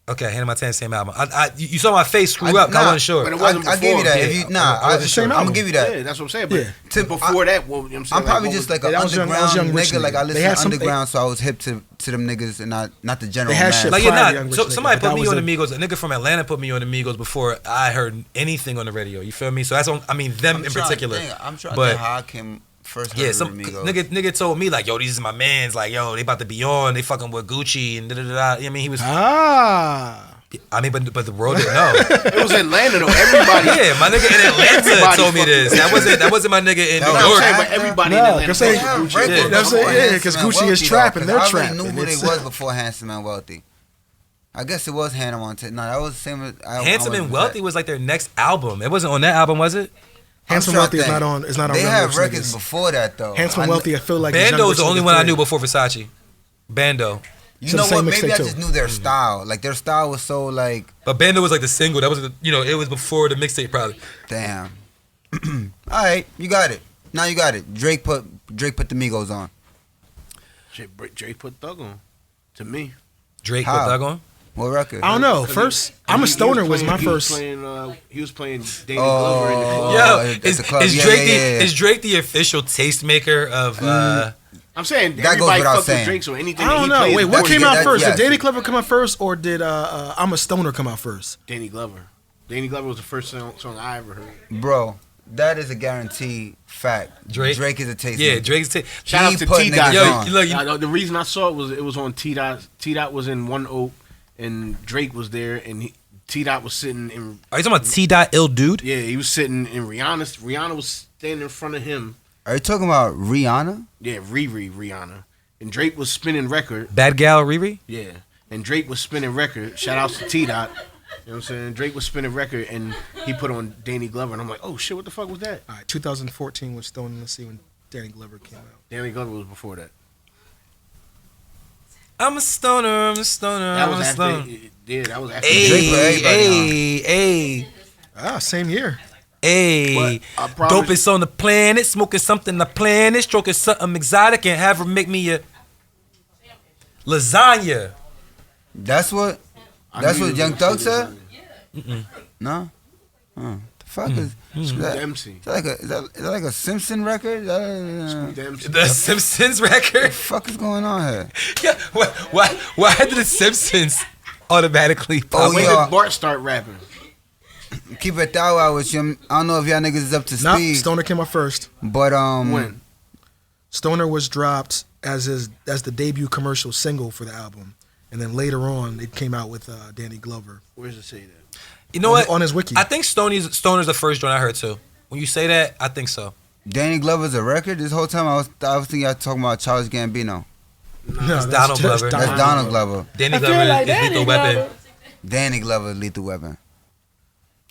Okay, Hannah Montana, same album. You saw my face screw up. 'cause I wasn't sure. But it wasn't I give you that. Yeah, If you, I wasn't sure. I'm gonna give you that. Yeah, that's what I'm saying. But Yeah. before that, well, you know what I'm saying? I'm probably what just was- like an that was young- that was underground young rich nigga. Like I nigga. They listen had to some- underground, so I was hip to them niggas and not the general They had mass. shit Like you're prior to not. Young So, Rich somebody Nigga, but put that me on was the Migos. A nigga from Atlanta put me on the Migos before I heard anything on the radio. You feel me? So that's on. I mean them in particular. I'm trying to But think how I came first. Heard yeah, of some Migos. nigga told me like, yo, these is my mans. Like, yo, they about to be on. They fucking with Gucci and da da da. I mean, he was. I mean, but the world didn't know. It was Atlanta though. Everybody. Yeah, my nigga in Atlanta Everybody told me this. That wasn't my nigga in That New was I'm York. saying, but everybody No, in Atlanta. cause they- fucks Yeah, with Gucci. Drake Yeah. was That's before it, yeah, Handsome 'cause and Gucci is Wealthy, trap though, and 'cause they're I trap, already knew and who they it's- was before Handsome and Wealthy. I guess it was Hannah Montana. No, that was the same as Handsome and Wealthy was like their next album. It wasn't on that album, was it? Handsome Wealthy is not on. Is not on. They Young had Rich records Niggas. before that though. Handsome I Wealthy. I feel like is Young Bando's Rich the only Nigga one I 3. knew before Versace. Bando. You It's on know the same what? Maybe I mixtape, just too. knew their style. Like their style was so like, But Bando was like the single. That was it was before the mixtape probably. damn. All right, you got it. Now you got it. Drake put the Migos on. Shit, Drake put Thug on. To me. Drake How? put Thug on. What record? I don't know. First, I'm a Stoner was my first. He was playing Danny Glover in the club. Yo, at is the club. is Yeah, Drake yeah. is Drake the official tastemaker of I'm saying That goes everybody without fucks with saying. Drake, so anything I that don't he know. plays, Wait, what that's- came out that- first? yes. Did Danny Clever come out first, or did I'm a Stoner come out first? Danny Glover. Danny Glover was the first song I ever heard. Bro, that is a guaranteed fact. Drake? Drake is a taste. yeah, maker. Drake's Shout out He to put T-Dot. niggas Yo, on. look, The reason I saw it was on T-Dot. T-Dot was in One Oak, and Drake was there, and T-Dot was sitting in. are you talking about T. Dot Ill Dude? Yeah, he was sitting in Rihanna's. Rihanna was standing in front of him. Are you talking about Rihanna? Yeah, Rihanna. And Drake was spinning record. Bad Gal Riri? Yeah. And Drake was spinning record. Shout outs to T-Dot. You know what I'm saying? Drake was spinning record, and he put on Danny Glover. And I'm like, oh, shit, what the fuck was that? All right, 2014 was Stoner. Let's see when Danny Glover came out. Danny Glover was before that. I'm a stoner, I'm a stoner, That I'm was a after stoner. Yeah, that was after Drake put everybody Hey. Same year. Hey, But I promise dopest on the planet, smoking something the planet, stroking something exotic, and have her make me a lasagna. That's what Young Thug said? No? The fuck is that? MC. Is that like a Simpson record? Scoop the MC. The Simpsons record. The fuck is going on here? Yeah, why did the Simpsons automatically pop? Oh, When yeah. did Bart start rapping? Keep it that way with you. I don't know if y'all niggas is up to Nah, speed. Stoner came out first. But When? Stoner was dropped as the debut commercial single for the album, and then later on it came out with Danny Glover. Where does it say that? You know what? On his wiki. I think Stoner's the first joint I heard too. When you say that, I think so. Danny Glover's a record? This whole time I was thinking y'all talking about Charles Gambino. No, It's Donald Glover. That's Donald Glover. Danny Glover is Lethal Weapon. Danny Glover, Lethal Weapon.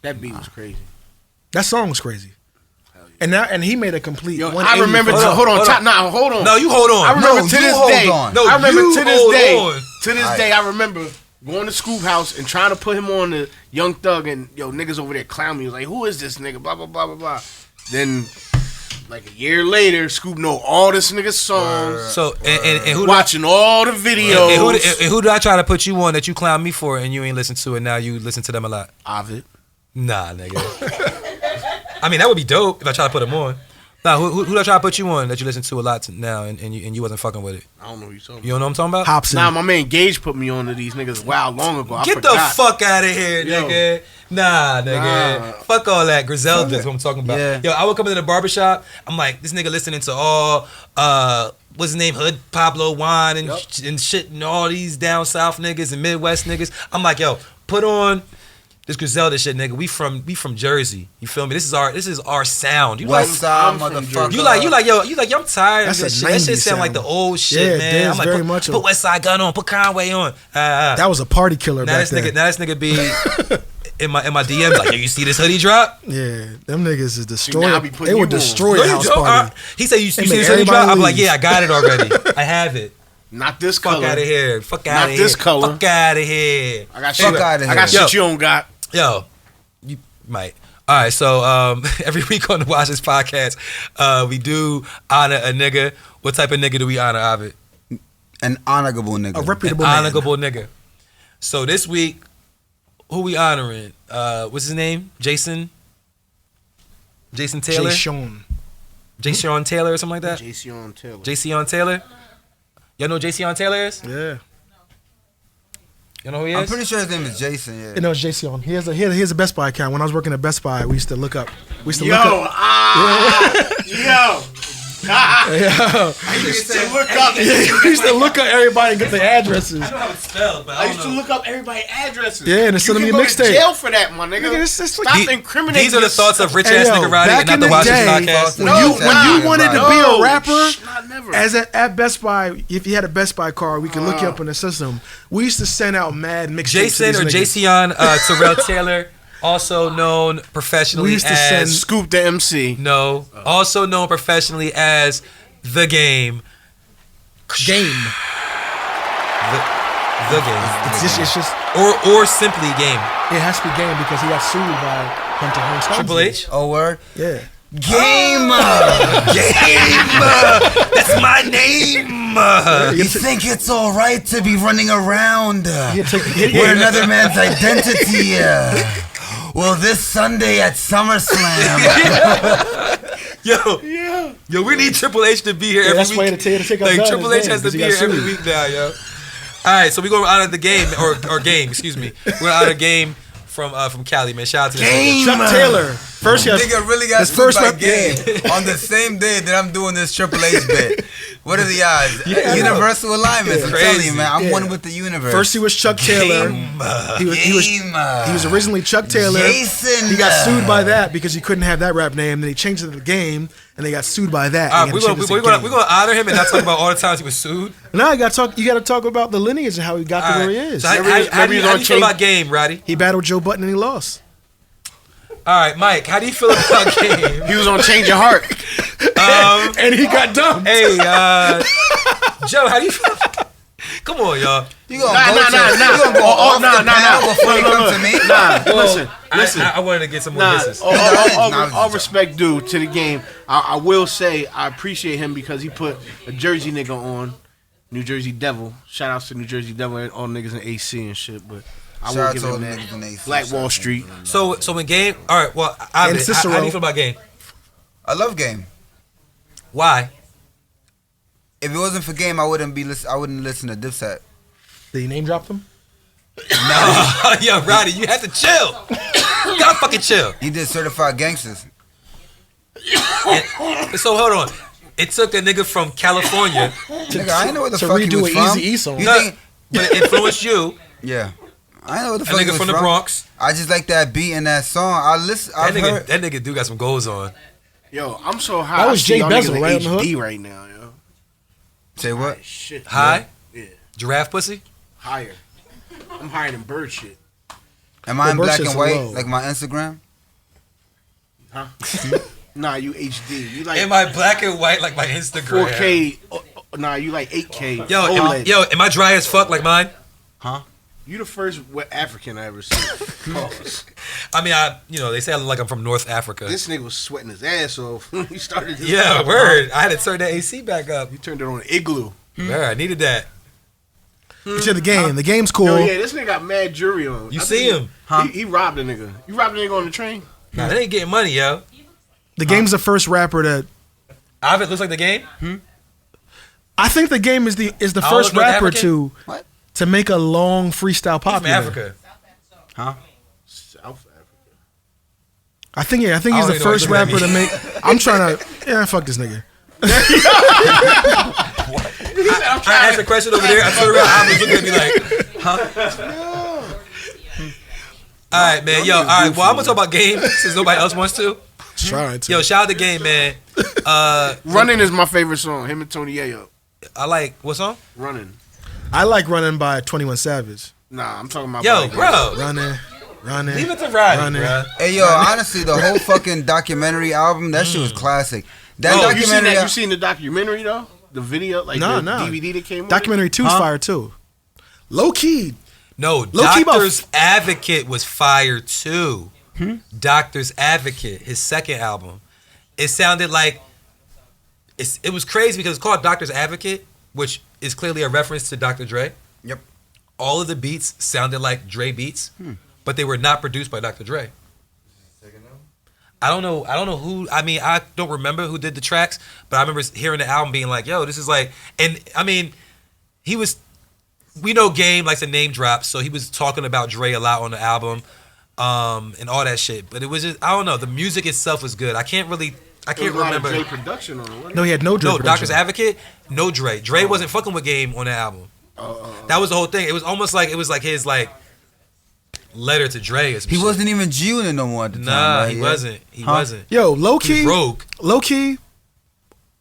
That beat was crazy. That song was crazy. And he made a complete. Yo, I 180 remember. from- Hold on. on. Hold on. No, you hold on. I remember No, to you this hold day. on. No, I remember you to this hold day. on. To this Alright. day, I remember going to Scoop House and trying to put him on the Young Thug, and yo niggas over there clown me. He was like, "Who is this nigga?" Blah blah blah blah blah. Then, like a year later, Scoop know all this nigga's songs. So and who Watching all the videos. and who did I try to put you on that you clown me for and you ain't listen to it? Now you listen to them a lot. Ovid. Nah, nigga. I mean, that would be dope if I try to put them on. Nah, who did I try to put you on that you listen to a lot now and you wasn't fucking with it? I don't know what you're talking You don't know what I'm talking about? Hobson. Nah, my man Gage put me on to these niggas long ago. I Get forgot. the fuck out of here, Yo. nigga. Nah, nigga. Nah. Fuck all that. Griselda's what I'm talking about. Yeah. Yo, I would come into the barbershop. I'm like, this nigga listening to all, what's his name? Hood Pablo Juan and, and shit and all these down south niggas and Midwest niggas. I'm like, yo, put on this Griselda shit, nigga. We from Jersey. You feel me? This is our sound. You West Side, I'm from motherfucker. You like, yo, I'm tired That's of this a shit. That shit 90s sound like the sound. old shit, Yeah, it man. is I'm like, very put, much put West Side Gun on, put Conway on. That was a party killer Now back then. this nigga be in my DMs like, yo, you see this hoodie drop? Yeah, them niggas is now I destroyed. be putting They you would on. destroy No, a you house don't. party. He said, you see make this hoodie everybody drop? I'm like, leave. yeah, I got it already. I have it. Not this Fuck color. out of here. Fuck Not out of here. this color. Fuck out of here. I got Fuck shit. outta I got here. shit you don't got. Yo, you might. All right, so every week on the Watch This podcast, we do honor a nigga. What type of nigga do we honor, Ovid? An honorable nigga. A reputable An man. honorable nigga. So this week, who we honoring? What's his name? Jason Taylor? Jason Taylor or something like that? Jason Taylor. JC Taylor? Y'all know JC Taylor is? Yeah. You know who he is? I'm pretty sure his name is Jason, yeah. You know, it's Jason. He has a Best Buy account. When I was working at Best Buy, we used to look up. Yo, yo. Yeah. I used to look up. we used to look up everybody and get their addresses. I know how it's spelled, but I used to look up everybody's addresses. Yeah, and send them you your can go to mixtape. jail for that, my nigga. Nigga, it's like- Stop incriminating. These are the thoughts of rich Hey, ass yo, nigga Roddy back and not in the the Watch This day, podcast. when No, you nah, wanted to bro. be a No, rapper, not never. as at Best Buy, if you had a Best Buy card, we could look you up in the system. We used to send out mad mixtapes. Jason to or these niggas. Jason Terrell Taylor, also known professionally We used to as send- Scoop the MC. no, also known professionally as The Game. Game. The Game. It's just Or simply Game. it has to be Game because he got sued by Hunter Hearst. Triple H. Oh, word? Yeah. Gamer! That's my name. You think it's alright to be running around Yeah. with another man's identity? Well, this Sunday at SummerSlam. Yo, we need Triple H to be here every that's week. why to take out Like Gunn Triple his H has name, to 'cause be he got here every sued. week now, yo. All right, so we're gonna honor the game or game, excuse me. We're gonna honor game from Cali, man. Shout out to this nigga. Chuck Taylor. First, he has, Nigga really got his sued first by rep- game on the same day that I'm doing this Triple H bit. What are the odds? Universal alignments. I'm telling Crazy. you, man. I'm Yeah. one with the universe. First, he was Chuck Taylor. He was originally Chuck Taylor. Jason. He got sued by that because he couldn't have that rap name. Then he changed it to the Game, and they got sued by that. All and right, he we're had to change gonna it to we're gonna honor him and not talk about all the times he was sued. Game. Now you got to talk about the lineage and how he got to All where right. he is. So how do you feel about game, Roddy? He battled Joe Button and he lost. All right, Mike, how do you feel about game? He was on Change Your Heart. And he got dumped. Hey, Joe, how do you feel? Come on, y'all. You gonna go off the panel before you come to me? Listen. I wanted to get some more misses. All respect due to the game. I will say I appreciate him because he put a Jersey nigga on, New Jersey Devil. Shout outs to New Jersey Devil and all niggas in AC and shit. But I will give him that. Black Wall Street. So in Game, all right. Well, how do you feel about Game? I love Game. Why? If it wasn't for Game, I wouldn't listen to Dipset. Did you name drop them? No, yo, Roddy, you have to chill. You gotta fucking chill. He did Certified Gangsters. So hold on. It took a nigga from California Nigga, I ain't know where the to fuck he redo was an from. Eazy-E song. You No, think- but it influenced you. Yeah. I know what the A fuck he nigga was from the Bronx. I just like that beat and that song. That nigga do got some goals on. Yo, I'm so high. That was I see Jay y'all Bezel, niggas in right, on the HD right now, yo. Say what? Shit. High? Yeah. Giraffe pussy? Higher. I'm higher than bird shit. Am I in Well, black Bird and shit's white low. like my Instagram? Huh? Nah, you HD. You like Am I black and white like my Instagram? 4K. Nah, you like 8K. Yo, OLED. am I dry as fuck like mine? You the first African I ever seen. Pause. I mean, they say I look like I'm from North Africa. This nigga was sweating his ass off when he started this. Yeah, word. I had to turn the AC back up. You turned it on an igloo. Word, I needed that. To the game. The game's cool. Yo, yeah, this nigga got mad jury on. You I see think him? He robbed a nigga. You robbed a nigga on the train? Nah, they ain't getting money, yo. The game's the first rapper that Ovid looks like the game? I think the game is the I don't first look like rapper African? to make a long freestyle From popular. Africa. South Africa. I think he's I the don't even know first what rapper that to make. I'm trying to fuck this nigga. I asked a question over there. I turned around. I was looking at me like, huh? All right, man. Yo, all right. Well, I'm going to talk about Game since nobody else wants to. Trying to. Yo, shout out to Game, man. Running is my favorite song. Him and Tony Yayo. I like, what song? Running. I like Running by 21 Savage. Nah, I'm talking about. Yo, bro. Running. Leave it to Roddy, Running. bro. Hey, yo, honestly, the whole fucking documentary album, that shit was classic. That Oh, you seen documentary. that? You seen the documentary though? The video, like No, the no. DVD that came. Documentary 2 is fire too. Low key. No, Low-key about- Doctor's Advocate was fire too. Doctor's Advocate, his second album. It sounded like it was crazy because it's called Doctor's Advocate, which is clearly a reference to Dr. Dre. Yep. All of the beats sounded like Dre beats, but they were not produced by Dr. Dre. I don't know who. I mean, I don't remember who did the tracks, but I remember hearing the album being like, "Yo, this is like." And I mean, he was. We know Game likes to name drop, so he was talking about Dre a lot on the album, and all that shit. But it was just, I don't know. The music itself was good. I can't remember. Dre production on it. wasn't No, he had no Dre No, production. Doctor's Advocate, no Dre. Dre wasn't fucking with Game on the album. That was the whole thing. It was almost like his letter to Dre or some He shit. wasn't even G-Unit no more at the time. Nah, right? he Yeah. wasn't. He wasn't. Yo, low He was key. rogue. Low key.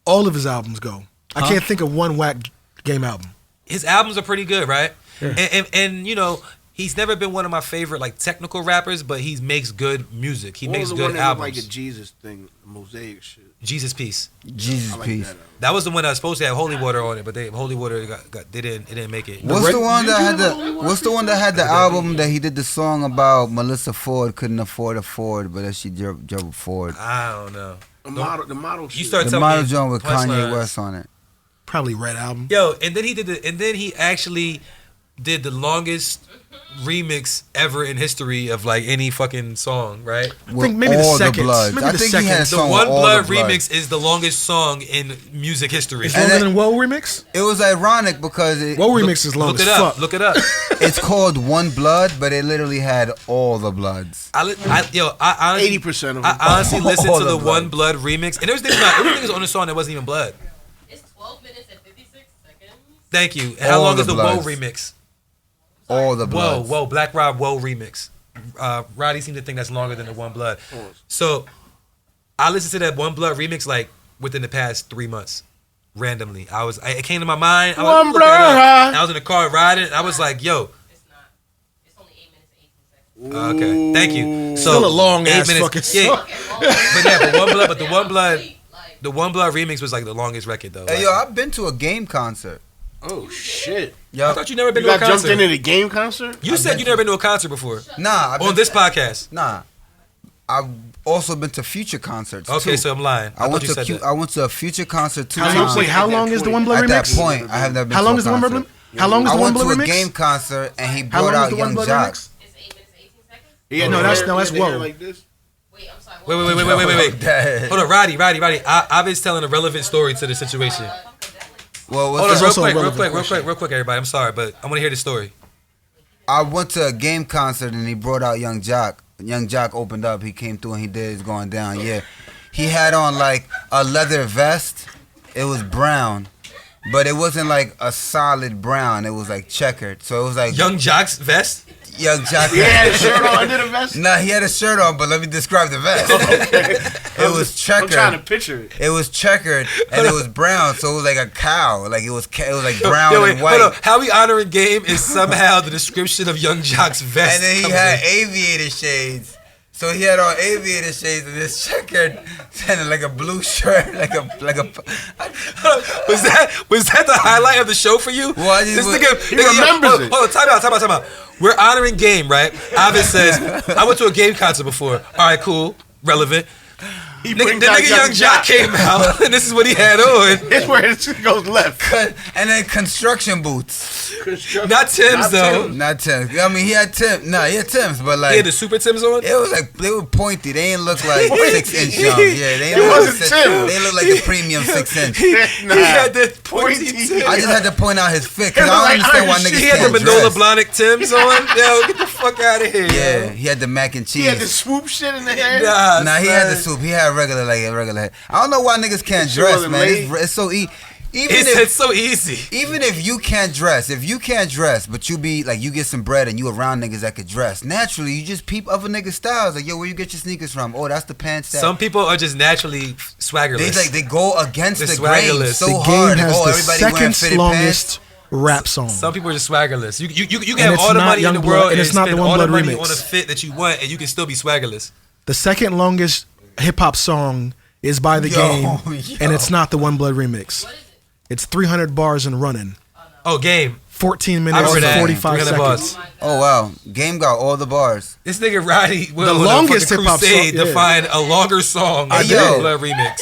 All of his albums go. I can't think of one whack Game album. His albums are pretty good, right? Yeah. And you know, he's never been one of my favorite like technical rappers, but he makes good music. He What makes was the one good that looked albums. like a Jesus thing, mosaic shit. Jesus Piece. Jesus I like Peace. that. That was the one that was supposed to have Holy Water on it, but Holy Water they didn't make it. What's the one that had the album that he did the song about Melissa Ford couldn't afford a Ford, but that she drove Ford. I don't know. The model shit. You start The telling model me joint with Kanye punchlines. West on it. Probably Red album. Yo, and then he actually did the longest remix ever in history of like any fucking song, right? I think maybe the all second. the Bloods. Maybe I the think he had a second. The song One with all Blood the Bloods. remix is the longest song in music history. It's And longer that- than Woe remix. It was ironic because Woe remix is long Look as it up. fuck. Look it up. it's called One Blood, but it literally had all the Bloods. I honestly, 80% of I them. honestly listened All to the the One Blood remix, and there was niggas on the song that wasn't even Blood. It's 12 minutes and 56 seconds. Thank you. And how All long the is the Woe Bloods. remix? All the Bloods. Whoa, Black Rob Woe remix. Roddy seemed to think that's longer than the One Blood. So I listened to that One Blood remix like within the past 3 months. Randomly. It came to my mind. I was One looking it up, Blood. and I was in the car riding, and I was like, yo, It's not. It's only 8 minutes and 18 seconds. okay, thank you. So Still a long 8 ass minutes, fucking yeah. song. But the One Blood remix was like the longest record though. Hey, Like, yo, I've been to a Game concert. Oh shit! Yo, I thought you never been You to a got jumped concert. into the game concert? You said you never been to a concert before nah, on this podcast. Nah, I've also been to Future concerts. Okay, too. so I'm lying. I went thought you to said that. I went to a Future concert 2 How long- times. wait, How long is the One Blood At that remix? point, I have never been. How to long a is the One concert. Blood? How long is I the One went to Blood a remix? game concert and he How brought long is out the One Young Blood Jock. remix? It's 8 minutes, 18 seconds. Yeah, No, that's he had the hair whoa. Like this. Wait, I'm sorry. Wait. That- Hold on, Roddy. I've telling a relevant story to the situation. Well, Hold on, what's real up? also a quick, relevant real quick, everybody. I'm sorry, but I want to hear the story. I went to a game concert and he brought out Young Jock. Young Jock opened up. He came through and he did his going down. Yeah, he had on like a leather vest. It was brown, but it wasn't like a solid brown. It was like checkered. So it was like Young Jock's vest. Young Jock. He had a shirt on under the vest. Nah, he had a shirt on, but let me describe the vest. It was I'm checkered. trying to picture it. It was checkered and it was brown, so it was like a cow. Like it was like brown Yo, wait, and white. hold on. How we honoring game is somehow the description of Young Jock's vest. And then he comes had in. aviator shades. So he had on aviator shades and this checkered and like a blue shirt, like a was that the highlight of the show for you? Well, I just this was- nigga, he nigga, remembers hold, it. Hold on, time out. We're honoring game, right? Avid says, I went to a game concert before. All right, cool, relevant. He Nigga, brings the out nigga Young Jock came out, and this is what he had on. It's where it goes left. and then construction boots. Not Tim's though. Not Tim's. I mean, he had Tim. Nah, he had Tim's, but He like had the Super Tim's on. it was like they were pointy. They ain't look like 6-inch jump. Yeah, they It ain't wasn't like Tim. They look like the premium 6-inch. Nah. He had the pointy Pointy. Tim. I just had to point out his fit because It I was don't like understand why Irish niggas shit. He had the can't Manola dress. Blahnik Tim's on. Yo, get the fuck out of here. Yeah, yo. he had the mac and He had the cheese. swoop shit in the hair. Nah, he had the son. soup. He had regular head. I don't know why niggas can't Shit dress, wasn't man. laid. It's so even It's if so easy. even if you can't dress, but you be like you get some bread and you around niggas that could dress. Naturally, you just peep other niggas' styles. Like, yo, where you get your sneakers from? Oh, that's the pants. That Some people are just naturally swaggerless. they go against They're the grain swaggerless. so The game hard. has Oh, the everybody wearing second fitted longest pants. rap song. Some people are just swaggerless. You can And have it's all the not money in the Youngblood, world and it's not the spend One all the Blood money remix. on a fit that you want, and you can still be swaggerless. The second longest hip hop song is by The Yo, Game, yo. and it's not the One Blood remix. It's 300 bars and running. Oh, game. 14 I minutes remember and that. 45 300 seconds. bars. Oh wow, Game got all the bars. This nigga Roddy will The on longest a fucking hip-hop song, crusade to yeah. find a longer song Hey, than the yo. Blood remix.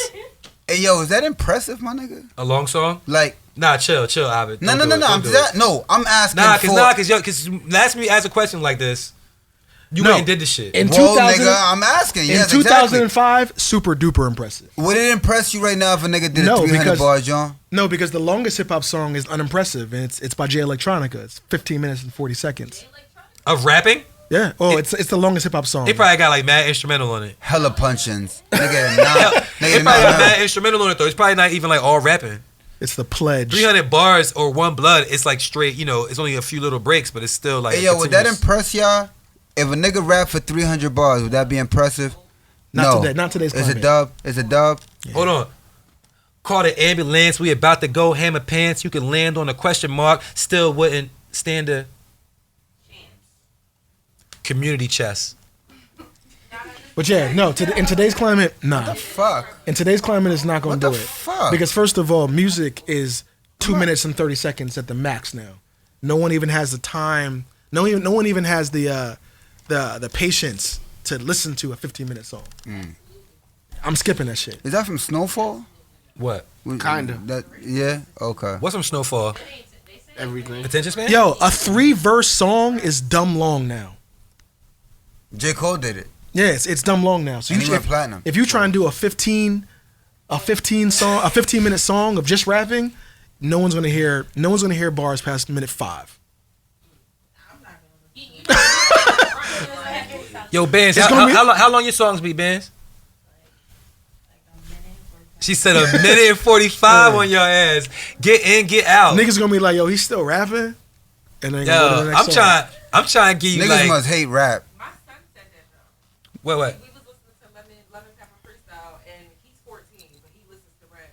Hey yo, is that impressive, my nigga? A long song? Like Nah, chill, Avid. no, Don't do it, I'm don't do it. I'm asking Cause last me ask a question like this, you No. went and did this shit. In Whoa, 2000 nigga, I'm asking. In Yes, 2005, super duper impressive. exactly. Would it impress you right now if a nigga did No, a 300 because- bar John? No, because the longest hip hop song is unimpressive, and it's by Jay Electronica. It's 15 minutes and 40 seconds. Of rapping, Yeah. Oh, it's the longest hip hop song. they probably got like mad instrumental on it. Hella punchins. Nigga, They probably got mad instrumental on it though. It's probably not even like all rapping. It's the pledge. 300 bars or One Blood, it's like straight. It's only a few little breaks, but it's still like. Hey yo, would that continuous. impress y'all? If a nigga rap for 300 bars, would that be impressive? Not no. today. Not today's It's a climate. dub. It's a dub. Hold on. Call the ambulance. We about to go hammer pants. You can land on a question mark. Still wouldn't stand a community chess. But yeah, no. In today's climate, nah. Fuck. In today's climate, it's not going What to the do it. fuck? Because first of all, music is 2 minutes and 30 seconds at the max now. No one even has the time. No one even has the patience to listen to a 15-minute song. I'm skipping that shit. Is that from Snowfall? What? Kinda. Yeah. Okay. What's from Snowfall? Everything. Attention span? Yo, a 3-verse song is dumb long now. J. Cole did it. Yeah, it's dumb long now. So And he went if, platinum. if you try and do a 15-minute song of just rapping, no one's gonna hear bars past minute 5. Yo, Benz, It's gonna be- how long your songs be, Benz? She said a minute and 45 on your ass. Get in, get out. Niggas gonna be like, yo, he's still rapping, and then go to the Yo, next song. I'm trying to give you Niggas like. must hate rap. My son said that though. What? We was listening to Lemon Pepper Freestyle, and he's 14, but he listens to rap.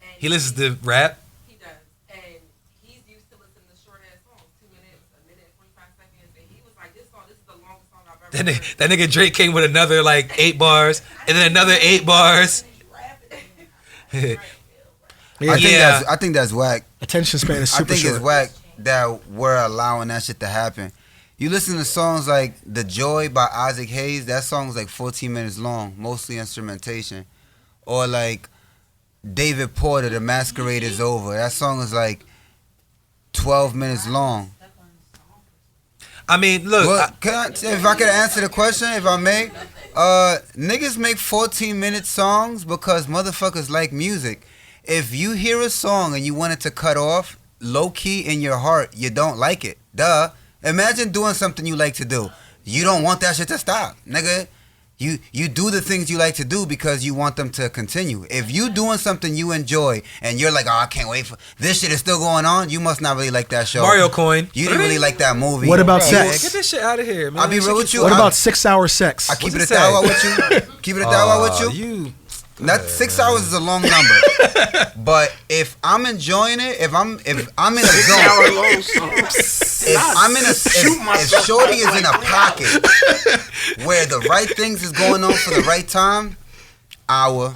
And He listens to rap. He does, and he's used to listening to short ass songs, 2 minutes, a minute, 45 seconds, and he was like, "This is the longest song I've ever heard." That nigga Drake came with another like 8 bars, and then another 8 bars. Yeah. I Yeah. think that's whack. Attention span is super I think short. it's whack that we're allowing that shit to happen. You listen to songs like The Joy by Isaac Hayes, that song is like 14 minutes long, mostly instrumentation. Or like David Porter, The Masquerade is Over. That song is like 12 minutes long. I mean, look. Well, if I could answer the question, if I may, niggas make 14-minute songs because motherfuckers like music. If you hear a song and you want it to cut off, low key in your heart, you don't like it. Duh. Imagine doing something you like to do. You don't want that shit to stop, nigga. You do the things you like to do because you want them to continue. If you doing something you enjoy and you're like, oh, I can't wait for this shit is still going on, you must not really like that show. Mario Coin. You didn't really like that movie. What about Bro, sex? Get this shit out of here, man. I'll be real with you. What about 6-hour sex? I keep What's it it a thou say? with you. Keep it a thou with you. You. That 6 hours is a long number. But if I'm enjoying it, if I'm in a zone, if Shorty is in a pocket where the right things is going on for the right time, hour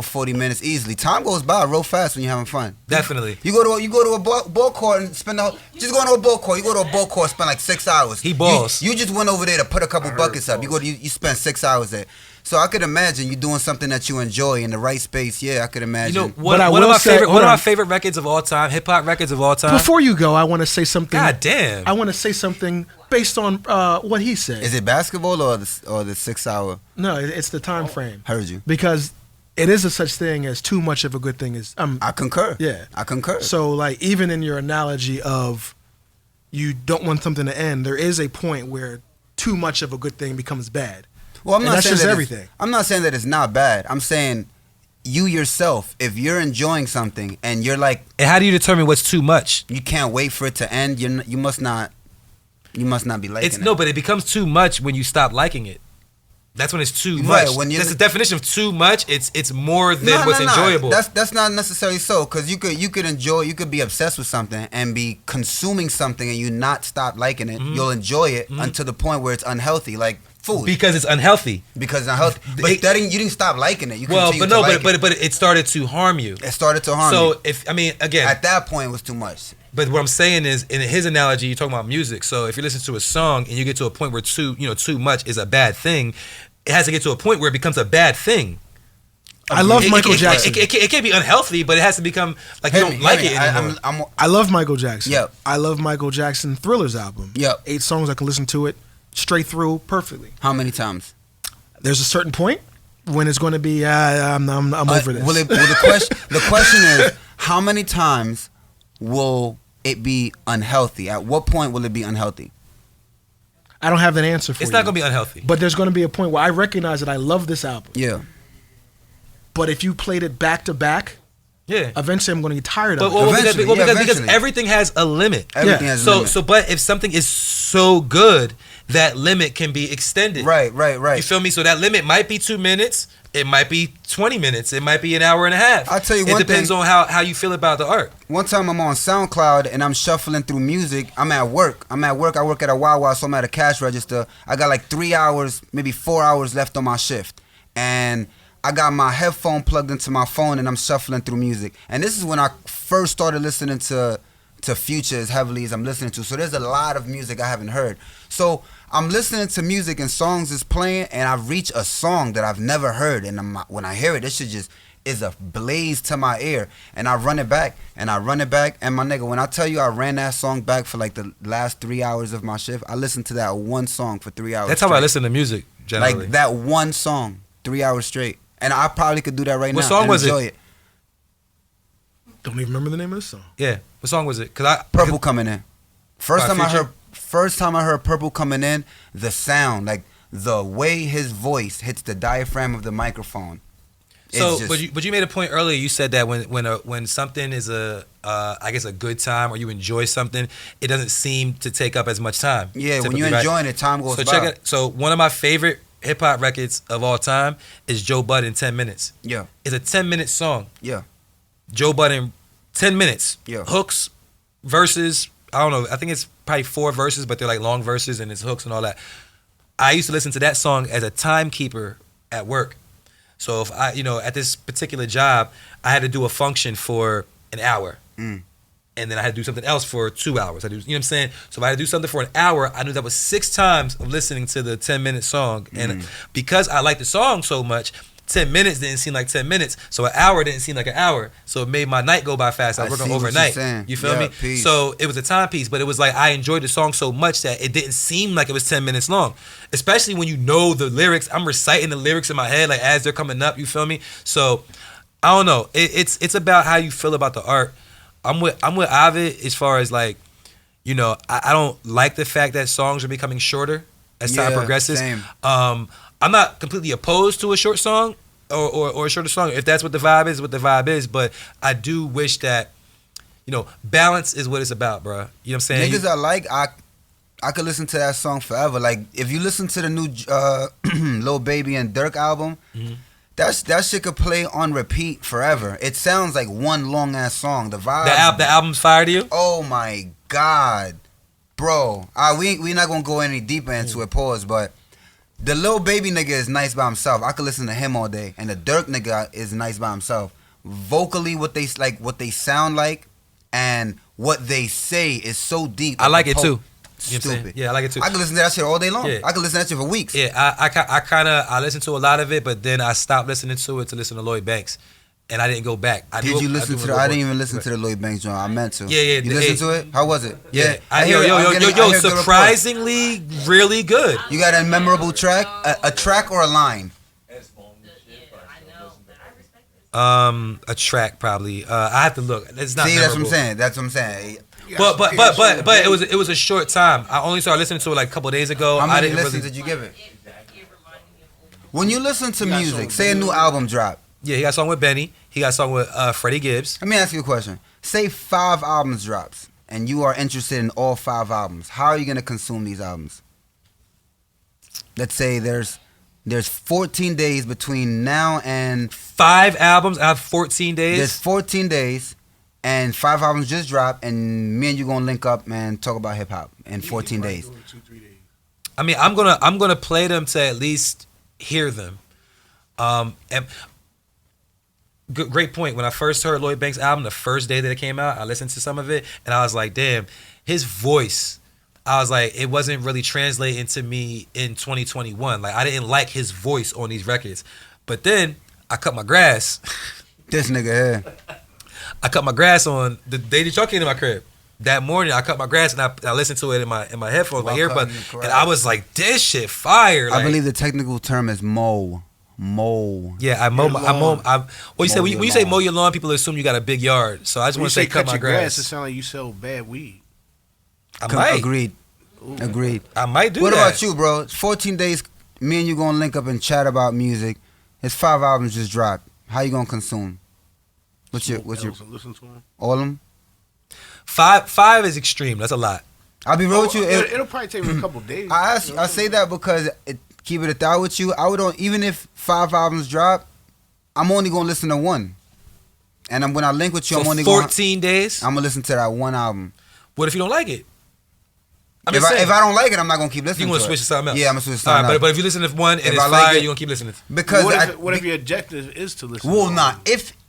40 minutes easily. Time goes by real fast when you're having fun. Definitely. You go to a ball court and spend the whole, just go to a ball court. You go to a ball court, spend like 6 hours. He balls. You just went over there to put a couple buckets up. You spend 6 hours there. So I could imagine you doing something that you enjoy in the right space. Yeah, I could imagine. You know, But one I of will my say- favorite hold on. records of all time, hip hop records of all time. Before you go, I want to say something. God damn. I want to say something based on what he said. Is it basketball or the 6 hour? No, it's the time frame. Heard you. Because it is a such thing as too much of a good thing. I concur. Yeah. I concur. So, like, even in your analogy of you don't want something to end, there is a point where too much of a good thing becomes bad. Well, And that's saying just that everything. I'm not saying that it's not bad. I'm saying you yourself, if you're enjoying something and you're like, And how do you determine what's too much? you can't wait for it to end, you must not be liking It's it. no, but it becomes too much when you stop liking it. That's when it's too Right, much. when you- That's the definition of too much. It's more than what's enjoyable. That's not necessarily so, because you could enjoy, you could be obsessed with something and be consuming something and you not stop liking it. You'll enjoy it until the point where it's unhealthy, like food, because it's unhealthy. because it's unhealthy. But It- you didn't stop liking it. You Well, continued but no, to like but it started to harm you. it started to harm So you. if I mean again, At that point, it was too much. but what I'm saying is, in his analogy, you're talking about music. So if you listen to a song and you get to a point where too much is a bad thing, it has to get to a point where it becomes a bad thing. I love Michael Jackson. It can't be unhealthy, but it has to become like you don't like it anymore. I love Michael Jackson. Yep. I love Michael Jackson Thriller's album. Yep. 8 songs, I can listen to it straight through perfectly. How many times? There's a certain point when it's going to be, I'm over this. The question is, how many times will it be unhealthy? At what point will it be unhealthy? I don't have that answer for you. It's not gonna be unhealthy. But there's going to be a point where I recognize that I love this album. Yeah. But if you played it back to back, Yeah. eventually I'm going to get tired But of it. well, because, Eventually, well, yeah, because eventually. everything has a limit. Everything Yeah. has a limit. But if something is so good, that limit can be extended. Right. You feel me? So that limit might be 2 minutes. It might be 20 minutes. It might be an hour and a half. I'll tell you it one depends thing. on how you feel about the art. One time I'm on SoundCloud and I'm shuffling through music. I'm at work. I work at a Wawa, so I'm at a cash register. I got like 3 hours, maybe 4 hours left on my shift. And I got my headphone plugged into my phone and I'm shuffling through music. And this is when I first started listening to Future as heavily as I'm listening to. So there's a lot of music I haven't heard. So I'm listening to music and songs is playing and I reach a song that I've never heard. And when I hear it, this shit just is a blaze to my ear. And I run it back and I run it back. And my nigga, when I tell you I ran that song back for like the last 3 hours of my shift, I listened to that one song for 3 hours That's how I straight. listen to music, generally. Like that one song, 3 hours straight. And I probably could do that right What now. song and was it? enjoy it? Don't even remember the name of the song. Yeah. What song was it? Cause Purple coming in. First By time I heard Purple coming in, the sound, like the way his voice hits the diaphragm of the microphone. it's So, just- but you made a point earlier. You said that when something is I guess a good time or you enjoy something, it doesn't seem to take up as much time. yeah, when typically, you're right? enjoying it, time goes So by. check it. So one of my favorite hip hop records of all time is Joe Budden 10 Minutes. Yeah, It's a 10-minute song. yeah, Joe Budden 10 minutes. Yeah. Hooks, verses. I don't know. I think it's probably 4 verses, but they're like long verses and it's hooks and all that. I used to listen to that song as a timekeeper at work. So if I, at this particular job, I had to do a function for an hour. And then I had to do something else for 2 hours. You know what I'm saying? So if I had to do something for an hour, I knew that was 6 times of listening to the 10-minute song. And because I liked the song so much, 10 minutes didn't seem like 10 minutes. So an hour didn't seem like an hour. So it made my night go by fast. I was working overnight. You feel me? Peace. So it was a timepiece, but it was like I enjoyed the song so much that it didn't seem like it was 10 minutes long. Especially when you know the lyrics. I'm reciting the lyrics in my head like as they're coming up. You feel me? So I don't know. It's about how you feel about the art. I'm with Ovid as far as like, you know, I don't like the fact that songs are becoming shorter as time progresses. Same. I'm not completely opposed to a short song or a shorter song. If that's what the vibe is, what the vibe is. But I do wish that, you know, balance is what it's about, bro. You know what I'm saying? Niggas I could listen to that song forever. Like if you listen to the new Lil Baby and Durk album, that shit could play on repeat forever. It sounds like one long ass song. The vibe. The album's fire to you? Oh my god, bro. We not gonna go any deeper into it. Pause. But the Lil Baby nigga is nice by himself. I could listen to him all day. And the Durk nigga is nice by himself. Vocally, what they sound like, and what they say is so deep. I like it too. Stupid. Yeah, I like it too. I could listen to that shit all day long. Yeah. I could listen to that shit for weeks. Yeah, I listened to a lot of it, but then I stopped listening to it to listen to Lloyd Banks, and I didn't go back. I didn't even listen to the Lloyd Banks joint. I meant to. Yeah. You listened to it? How was it? Yeah. I hear good Surprisingly, really good. You got a memorable track, a track or a line? A track probably. I have to look. It's not. See, memorable. That's what I'm saying. But it was a short time. I only started listening to it like a couple days ago. How many listens did you give it? When you listen to music, say a new album drop. Yeah, he got a song with Benny. He got a song with Freddie Gibbs. Let me ask you a question. Say 5 albums drops, and you are interested in all 5 albums. How are you gonna consume these albums? Let's say there's 14 days between now and 5 albums. I have 14 days. There's 14 days. And 5 albums just dropped, and me and you gonna link up and talk about hip hop in 14 days. 2-3 days. I mean, I'm gonna play them to at least hear them. And great point. When I first heard Lloyd Banks' album, the first day that it came out, I listened to some of it, and I was like, damn, his voice. I was like, it wasn't really translating to me in 2021. Like, I didn't like his voice on these records. But then I cut my grass. This nigga here. I cut my grass on the day that y'all came to my crib. That morning, I cut my grass and I listened to it in my headphones, my earbuds, and I was like, "This shit fire!" Like, I believe the technical term is mow. Yeah, I mow. Well, you say when you say mow your lawn, people assume you got a big yard. So I just want to say cut my grass. It sounds like you sell bad weed. I might. Agreed. I might do what that. What about you, bro? 14 days. Me and you gonna link up and chat about music. It's 5 albums just dropped. How you gonna consume? What's your listen to them? All of them? 5 is extreme. That's a lot. I'll be real with you. It'll probably take me a couple days. I say that because keep it 1,000 with you. I would even if 5 albums drop, I'm only gonna listen to 1. And when I link with you, So I'm only 14 days. I'm gonna listen to that 1 album. What if you don't like it? If I don't like it, I'm not gonna keep listening. You to gonna switch to something else? Yeah, I'm gonna switch to something else. But if you listen to 1 and it's I like fire, it- you gonna keep listening. Because What if your objective is to listen? Well, to not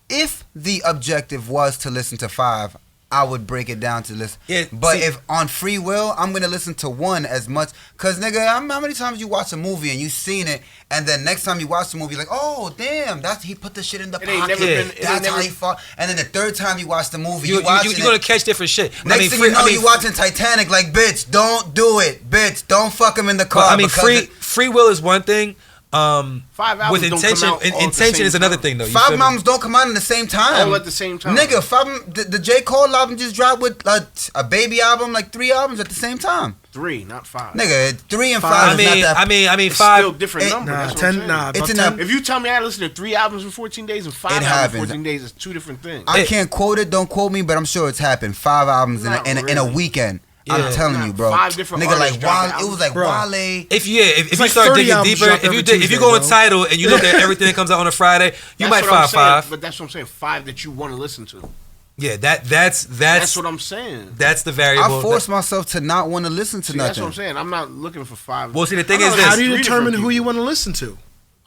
if the objective was to listen to 5, I would break it down to listen. Yeah, but see- if on free will, I'm gonna listen to 1 as much. Cause nigga, how many times you watch a movie and you seen it, and then next time you watch the movie, you're like, oh damn, he put the shit in the It ain't pocket. never been- it That's ain't how never- he fought. And then the 3rd time you watch the movie, You're gonna catch different shit. Next thing you know, you watching Titanic. Like, bitch, don't do it, bitch. Don't fuck him in the car. Well, I mean, because free will is one thing. 5 albums With don't intention, come out all at the intention same is another time. thing though. You 5 feel me? albums don't come out at the same time. All at the same time. Nigga, the J. Cole album just dropped with a Baby album, like 3 albums at the same time. 3, not 5. Nigga, 3 and 5 I is mean, not that. I mean, It's 5. still different number. Nah, That's what I'm 10. saying. Nah, It's about in 10. a- If you tell me I listen to 3 albums in 14 days and 5 It albums happens. in 14 days, it's 2 different things. I can't quote it, don't quote me, but I'm sure it's happened. 5 albums Not in a really. weekend. Yeah. I'm telling you, bro. 5 different Nigga, artists like dropping Wale, it was albums. like Bro. Wale. If you like start 30 digging albums deeper, drop if every you Tuesday, go on bro. Tidal and you look at everything that comes out on a Friday, you might That's what I'm find saying, 5. But that's what I'm saying. 5 that you want to listen to. Yeah, that's That's what I'm saying. that's the variable. I forced myself to not want to listen to See, that's nothing. what I'm saying. I'm not looking for 5. Well, see, the thing I is know this. it's How do you 3 determine different who you people. want to listen to?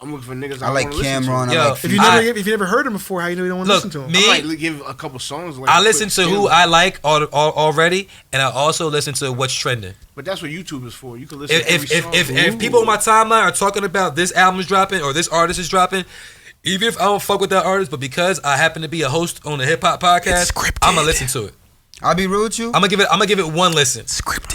I'm looking for niggas. I like wanna listen Cameron. Yo, I like If you never heard him before, how you know you don't want to Look, listen to him? me- I might give a couple songs. Like I listen to who I like already, and I also listen to what's trending. But that's what YouTube is for. You can listen to every song. If people on my timeline are talking about this album is dropping or this artist is dropping, even if I don't fuck with that artist, but because I happen to be a host on the hip hop podcast, I'm gonna listen to it. I'll be real with you. I'm gonna give it one listen.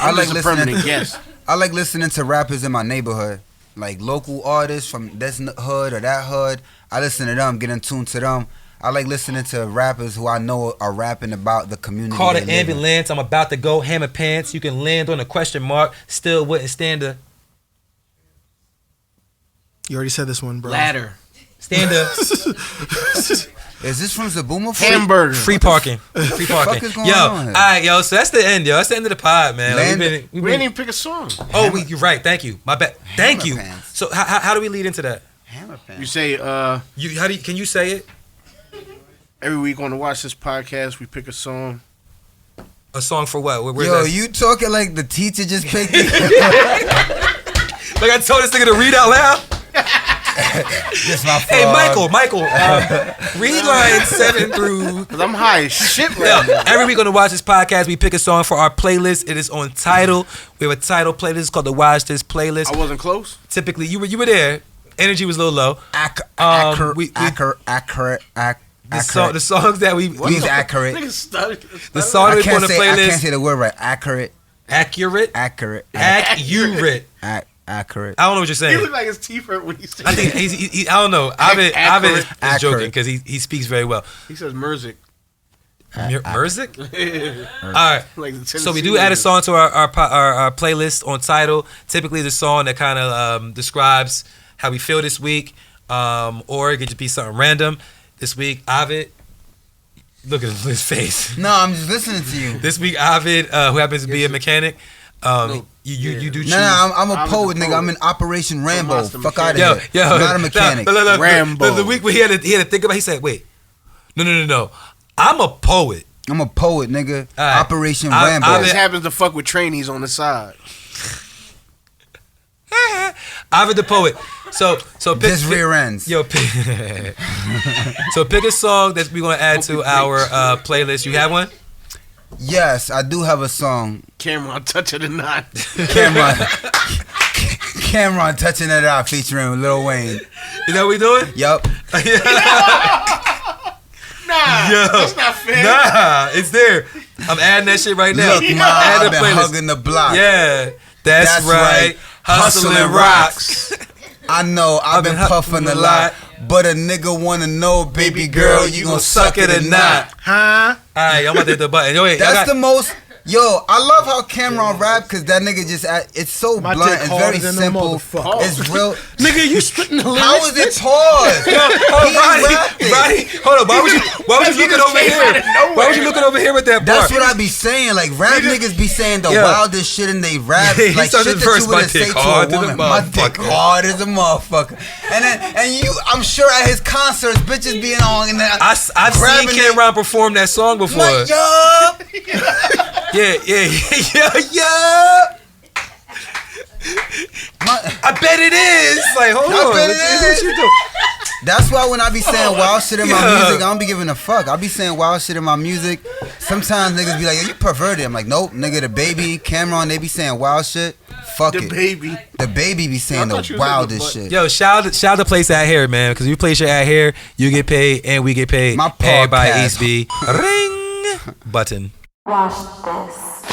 I like Just a listening. permanent guest. I like listening to rappers in my neighborhood, like local artists from this hood or that hood. I listen to them, get in tune to them. I like listening to rappers who I know are rapping about the community. Call they the live in. ambulance. I'm about to go. Hammer pants. You can land on a question mark. Still wouldn't stand a You already said this one, bro. Ladder. stand a Is this from Zabuma? Hamburger. free parking. Free parking. fuck is going Yo, on all here? right, yo. So that's the end, yo. That's the end of the pod, man. Like, Land- we've We been- didn't even pick a song. oh, you're right. Thank you. My bad. Thank you. Hammer pants. So how do we lead into that? Hammer You pants. say Can you say it? every week on the Watch This podcast, we pick a song. A song for what? Where's Yo, that? you talking like the teacher just picked it? Like I told this nigga to read out loud. This my Hey, fault. Michael, read lines 7 through. Cause I'm high as shit Yo, right now. every week on the Watch This podcast, we pick a song for our playlist. It is on Tidal. We have a Tidal playlist called the Watch This playlist. I wasn't close. Typically, you were there. Energy was a little low. Accurate. The songs that we He's accurate. Niggas stuttered. the song that I we put on can't the say. I can't playlist say the word right. Accurate. accurate. Accurate. Accurate. Accurate. I don't know what you're He saying. looked like his teeth hurt when he said. I think he I don't know. Ovid is Accurate. joking because he speaks very well. He says Merzik. Merzik? All right. Like the So we Tennessee do add a niggas. song to our playlist on Tidal. Typically, the song that kind of describes how we feel this week, or it could just be something random. This week, Ovid, look at his face. No, I'm just listening to you. This week, Ovid, who happens to be a mechanic, you do choose. No, I'm a I'm poet, the nigga. poet. I'm in Operation Rambo. Monster Fuck out of mechanic. here. Yo, I'm not a mechanic. Look, Rambo. The week where he had to think about, he said, "Wait, no. I'm a poet." I'm a poet, nigga. All right. Operation I- Rambo. I've This been- happens to fuck with trainees on the side. Ovid the poet. So pick, Just rear ends. Yo, pick, so pick a song that we're gonna add to our playlist. You have one? Yes, I do have a song. Cameron touching the knot. Cameron touching it out featuring Lil Wayne. Is that what we doing? Yup. Nah, Yo. that's not fair. Nah, it's there. I'm adding that shit right now. Look, ma, Add I've the been playlist. hugging the block. Yeah, that's right. Hustling Hustling rocks. I know I've been puffing a lot, but a nigga wanna know, baby girl, you gon' suck it or not? Huh? All right, I'm about to hit the button. Yo, wait, That's the most. Yo, I love how Cameron rap because that nigga just it's so My blunt dick and harder very than a simple. motherfucker. It's real. Nigga, you spitting the lyrics? How is it paused? He rapped it. Roddy, hold on. Why was you looking over here? Why was you looking over here with that bar? That's what I be saying. Like rap niggas be saying the Yeah. wildest shit and they rap Yeah, he like started shit his that verse, you "My wouldn't dick say to hard a as a woman. My dick motherfucker." hard as a motherfucker. And you, I'm sure at his concerts, bitches being on and then I've seen grabbing it. Cameron perform that song before. Like, yo, Yeah. I bet it is. Like, hold I on. bet it What is. you doing? that's why when I be saying wild shit in my Yeah. music, I don't be giving a fuck. I be saying wild shit in my music. Sometimes niggas be like, yo, you perverted. I'm like, nope, nigga, the baby, Cameron, they be saying wild shit. Fuck The it. baby. The baby be saying I the thought you was in the wildest butt. shit. Yo, shout out to place out here, man. Because if you place your ad here, you get paid and we get paid. My Everybody podcast. East B. Ring button. Wash this.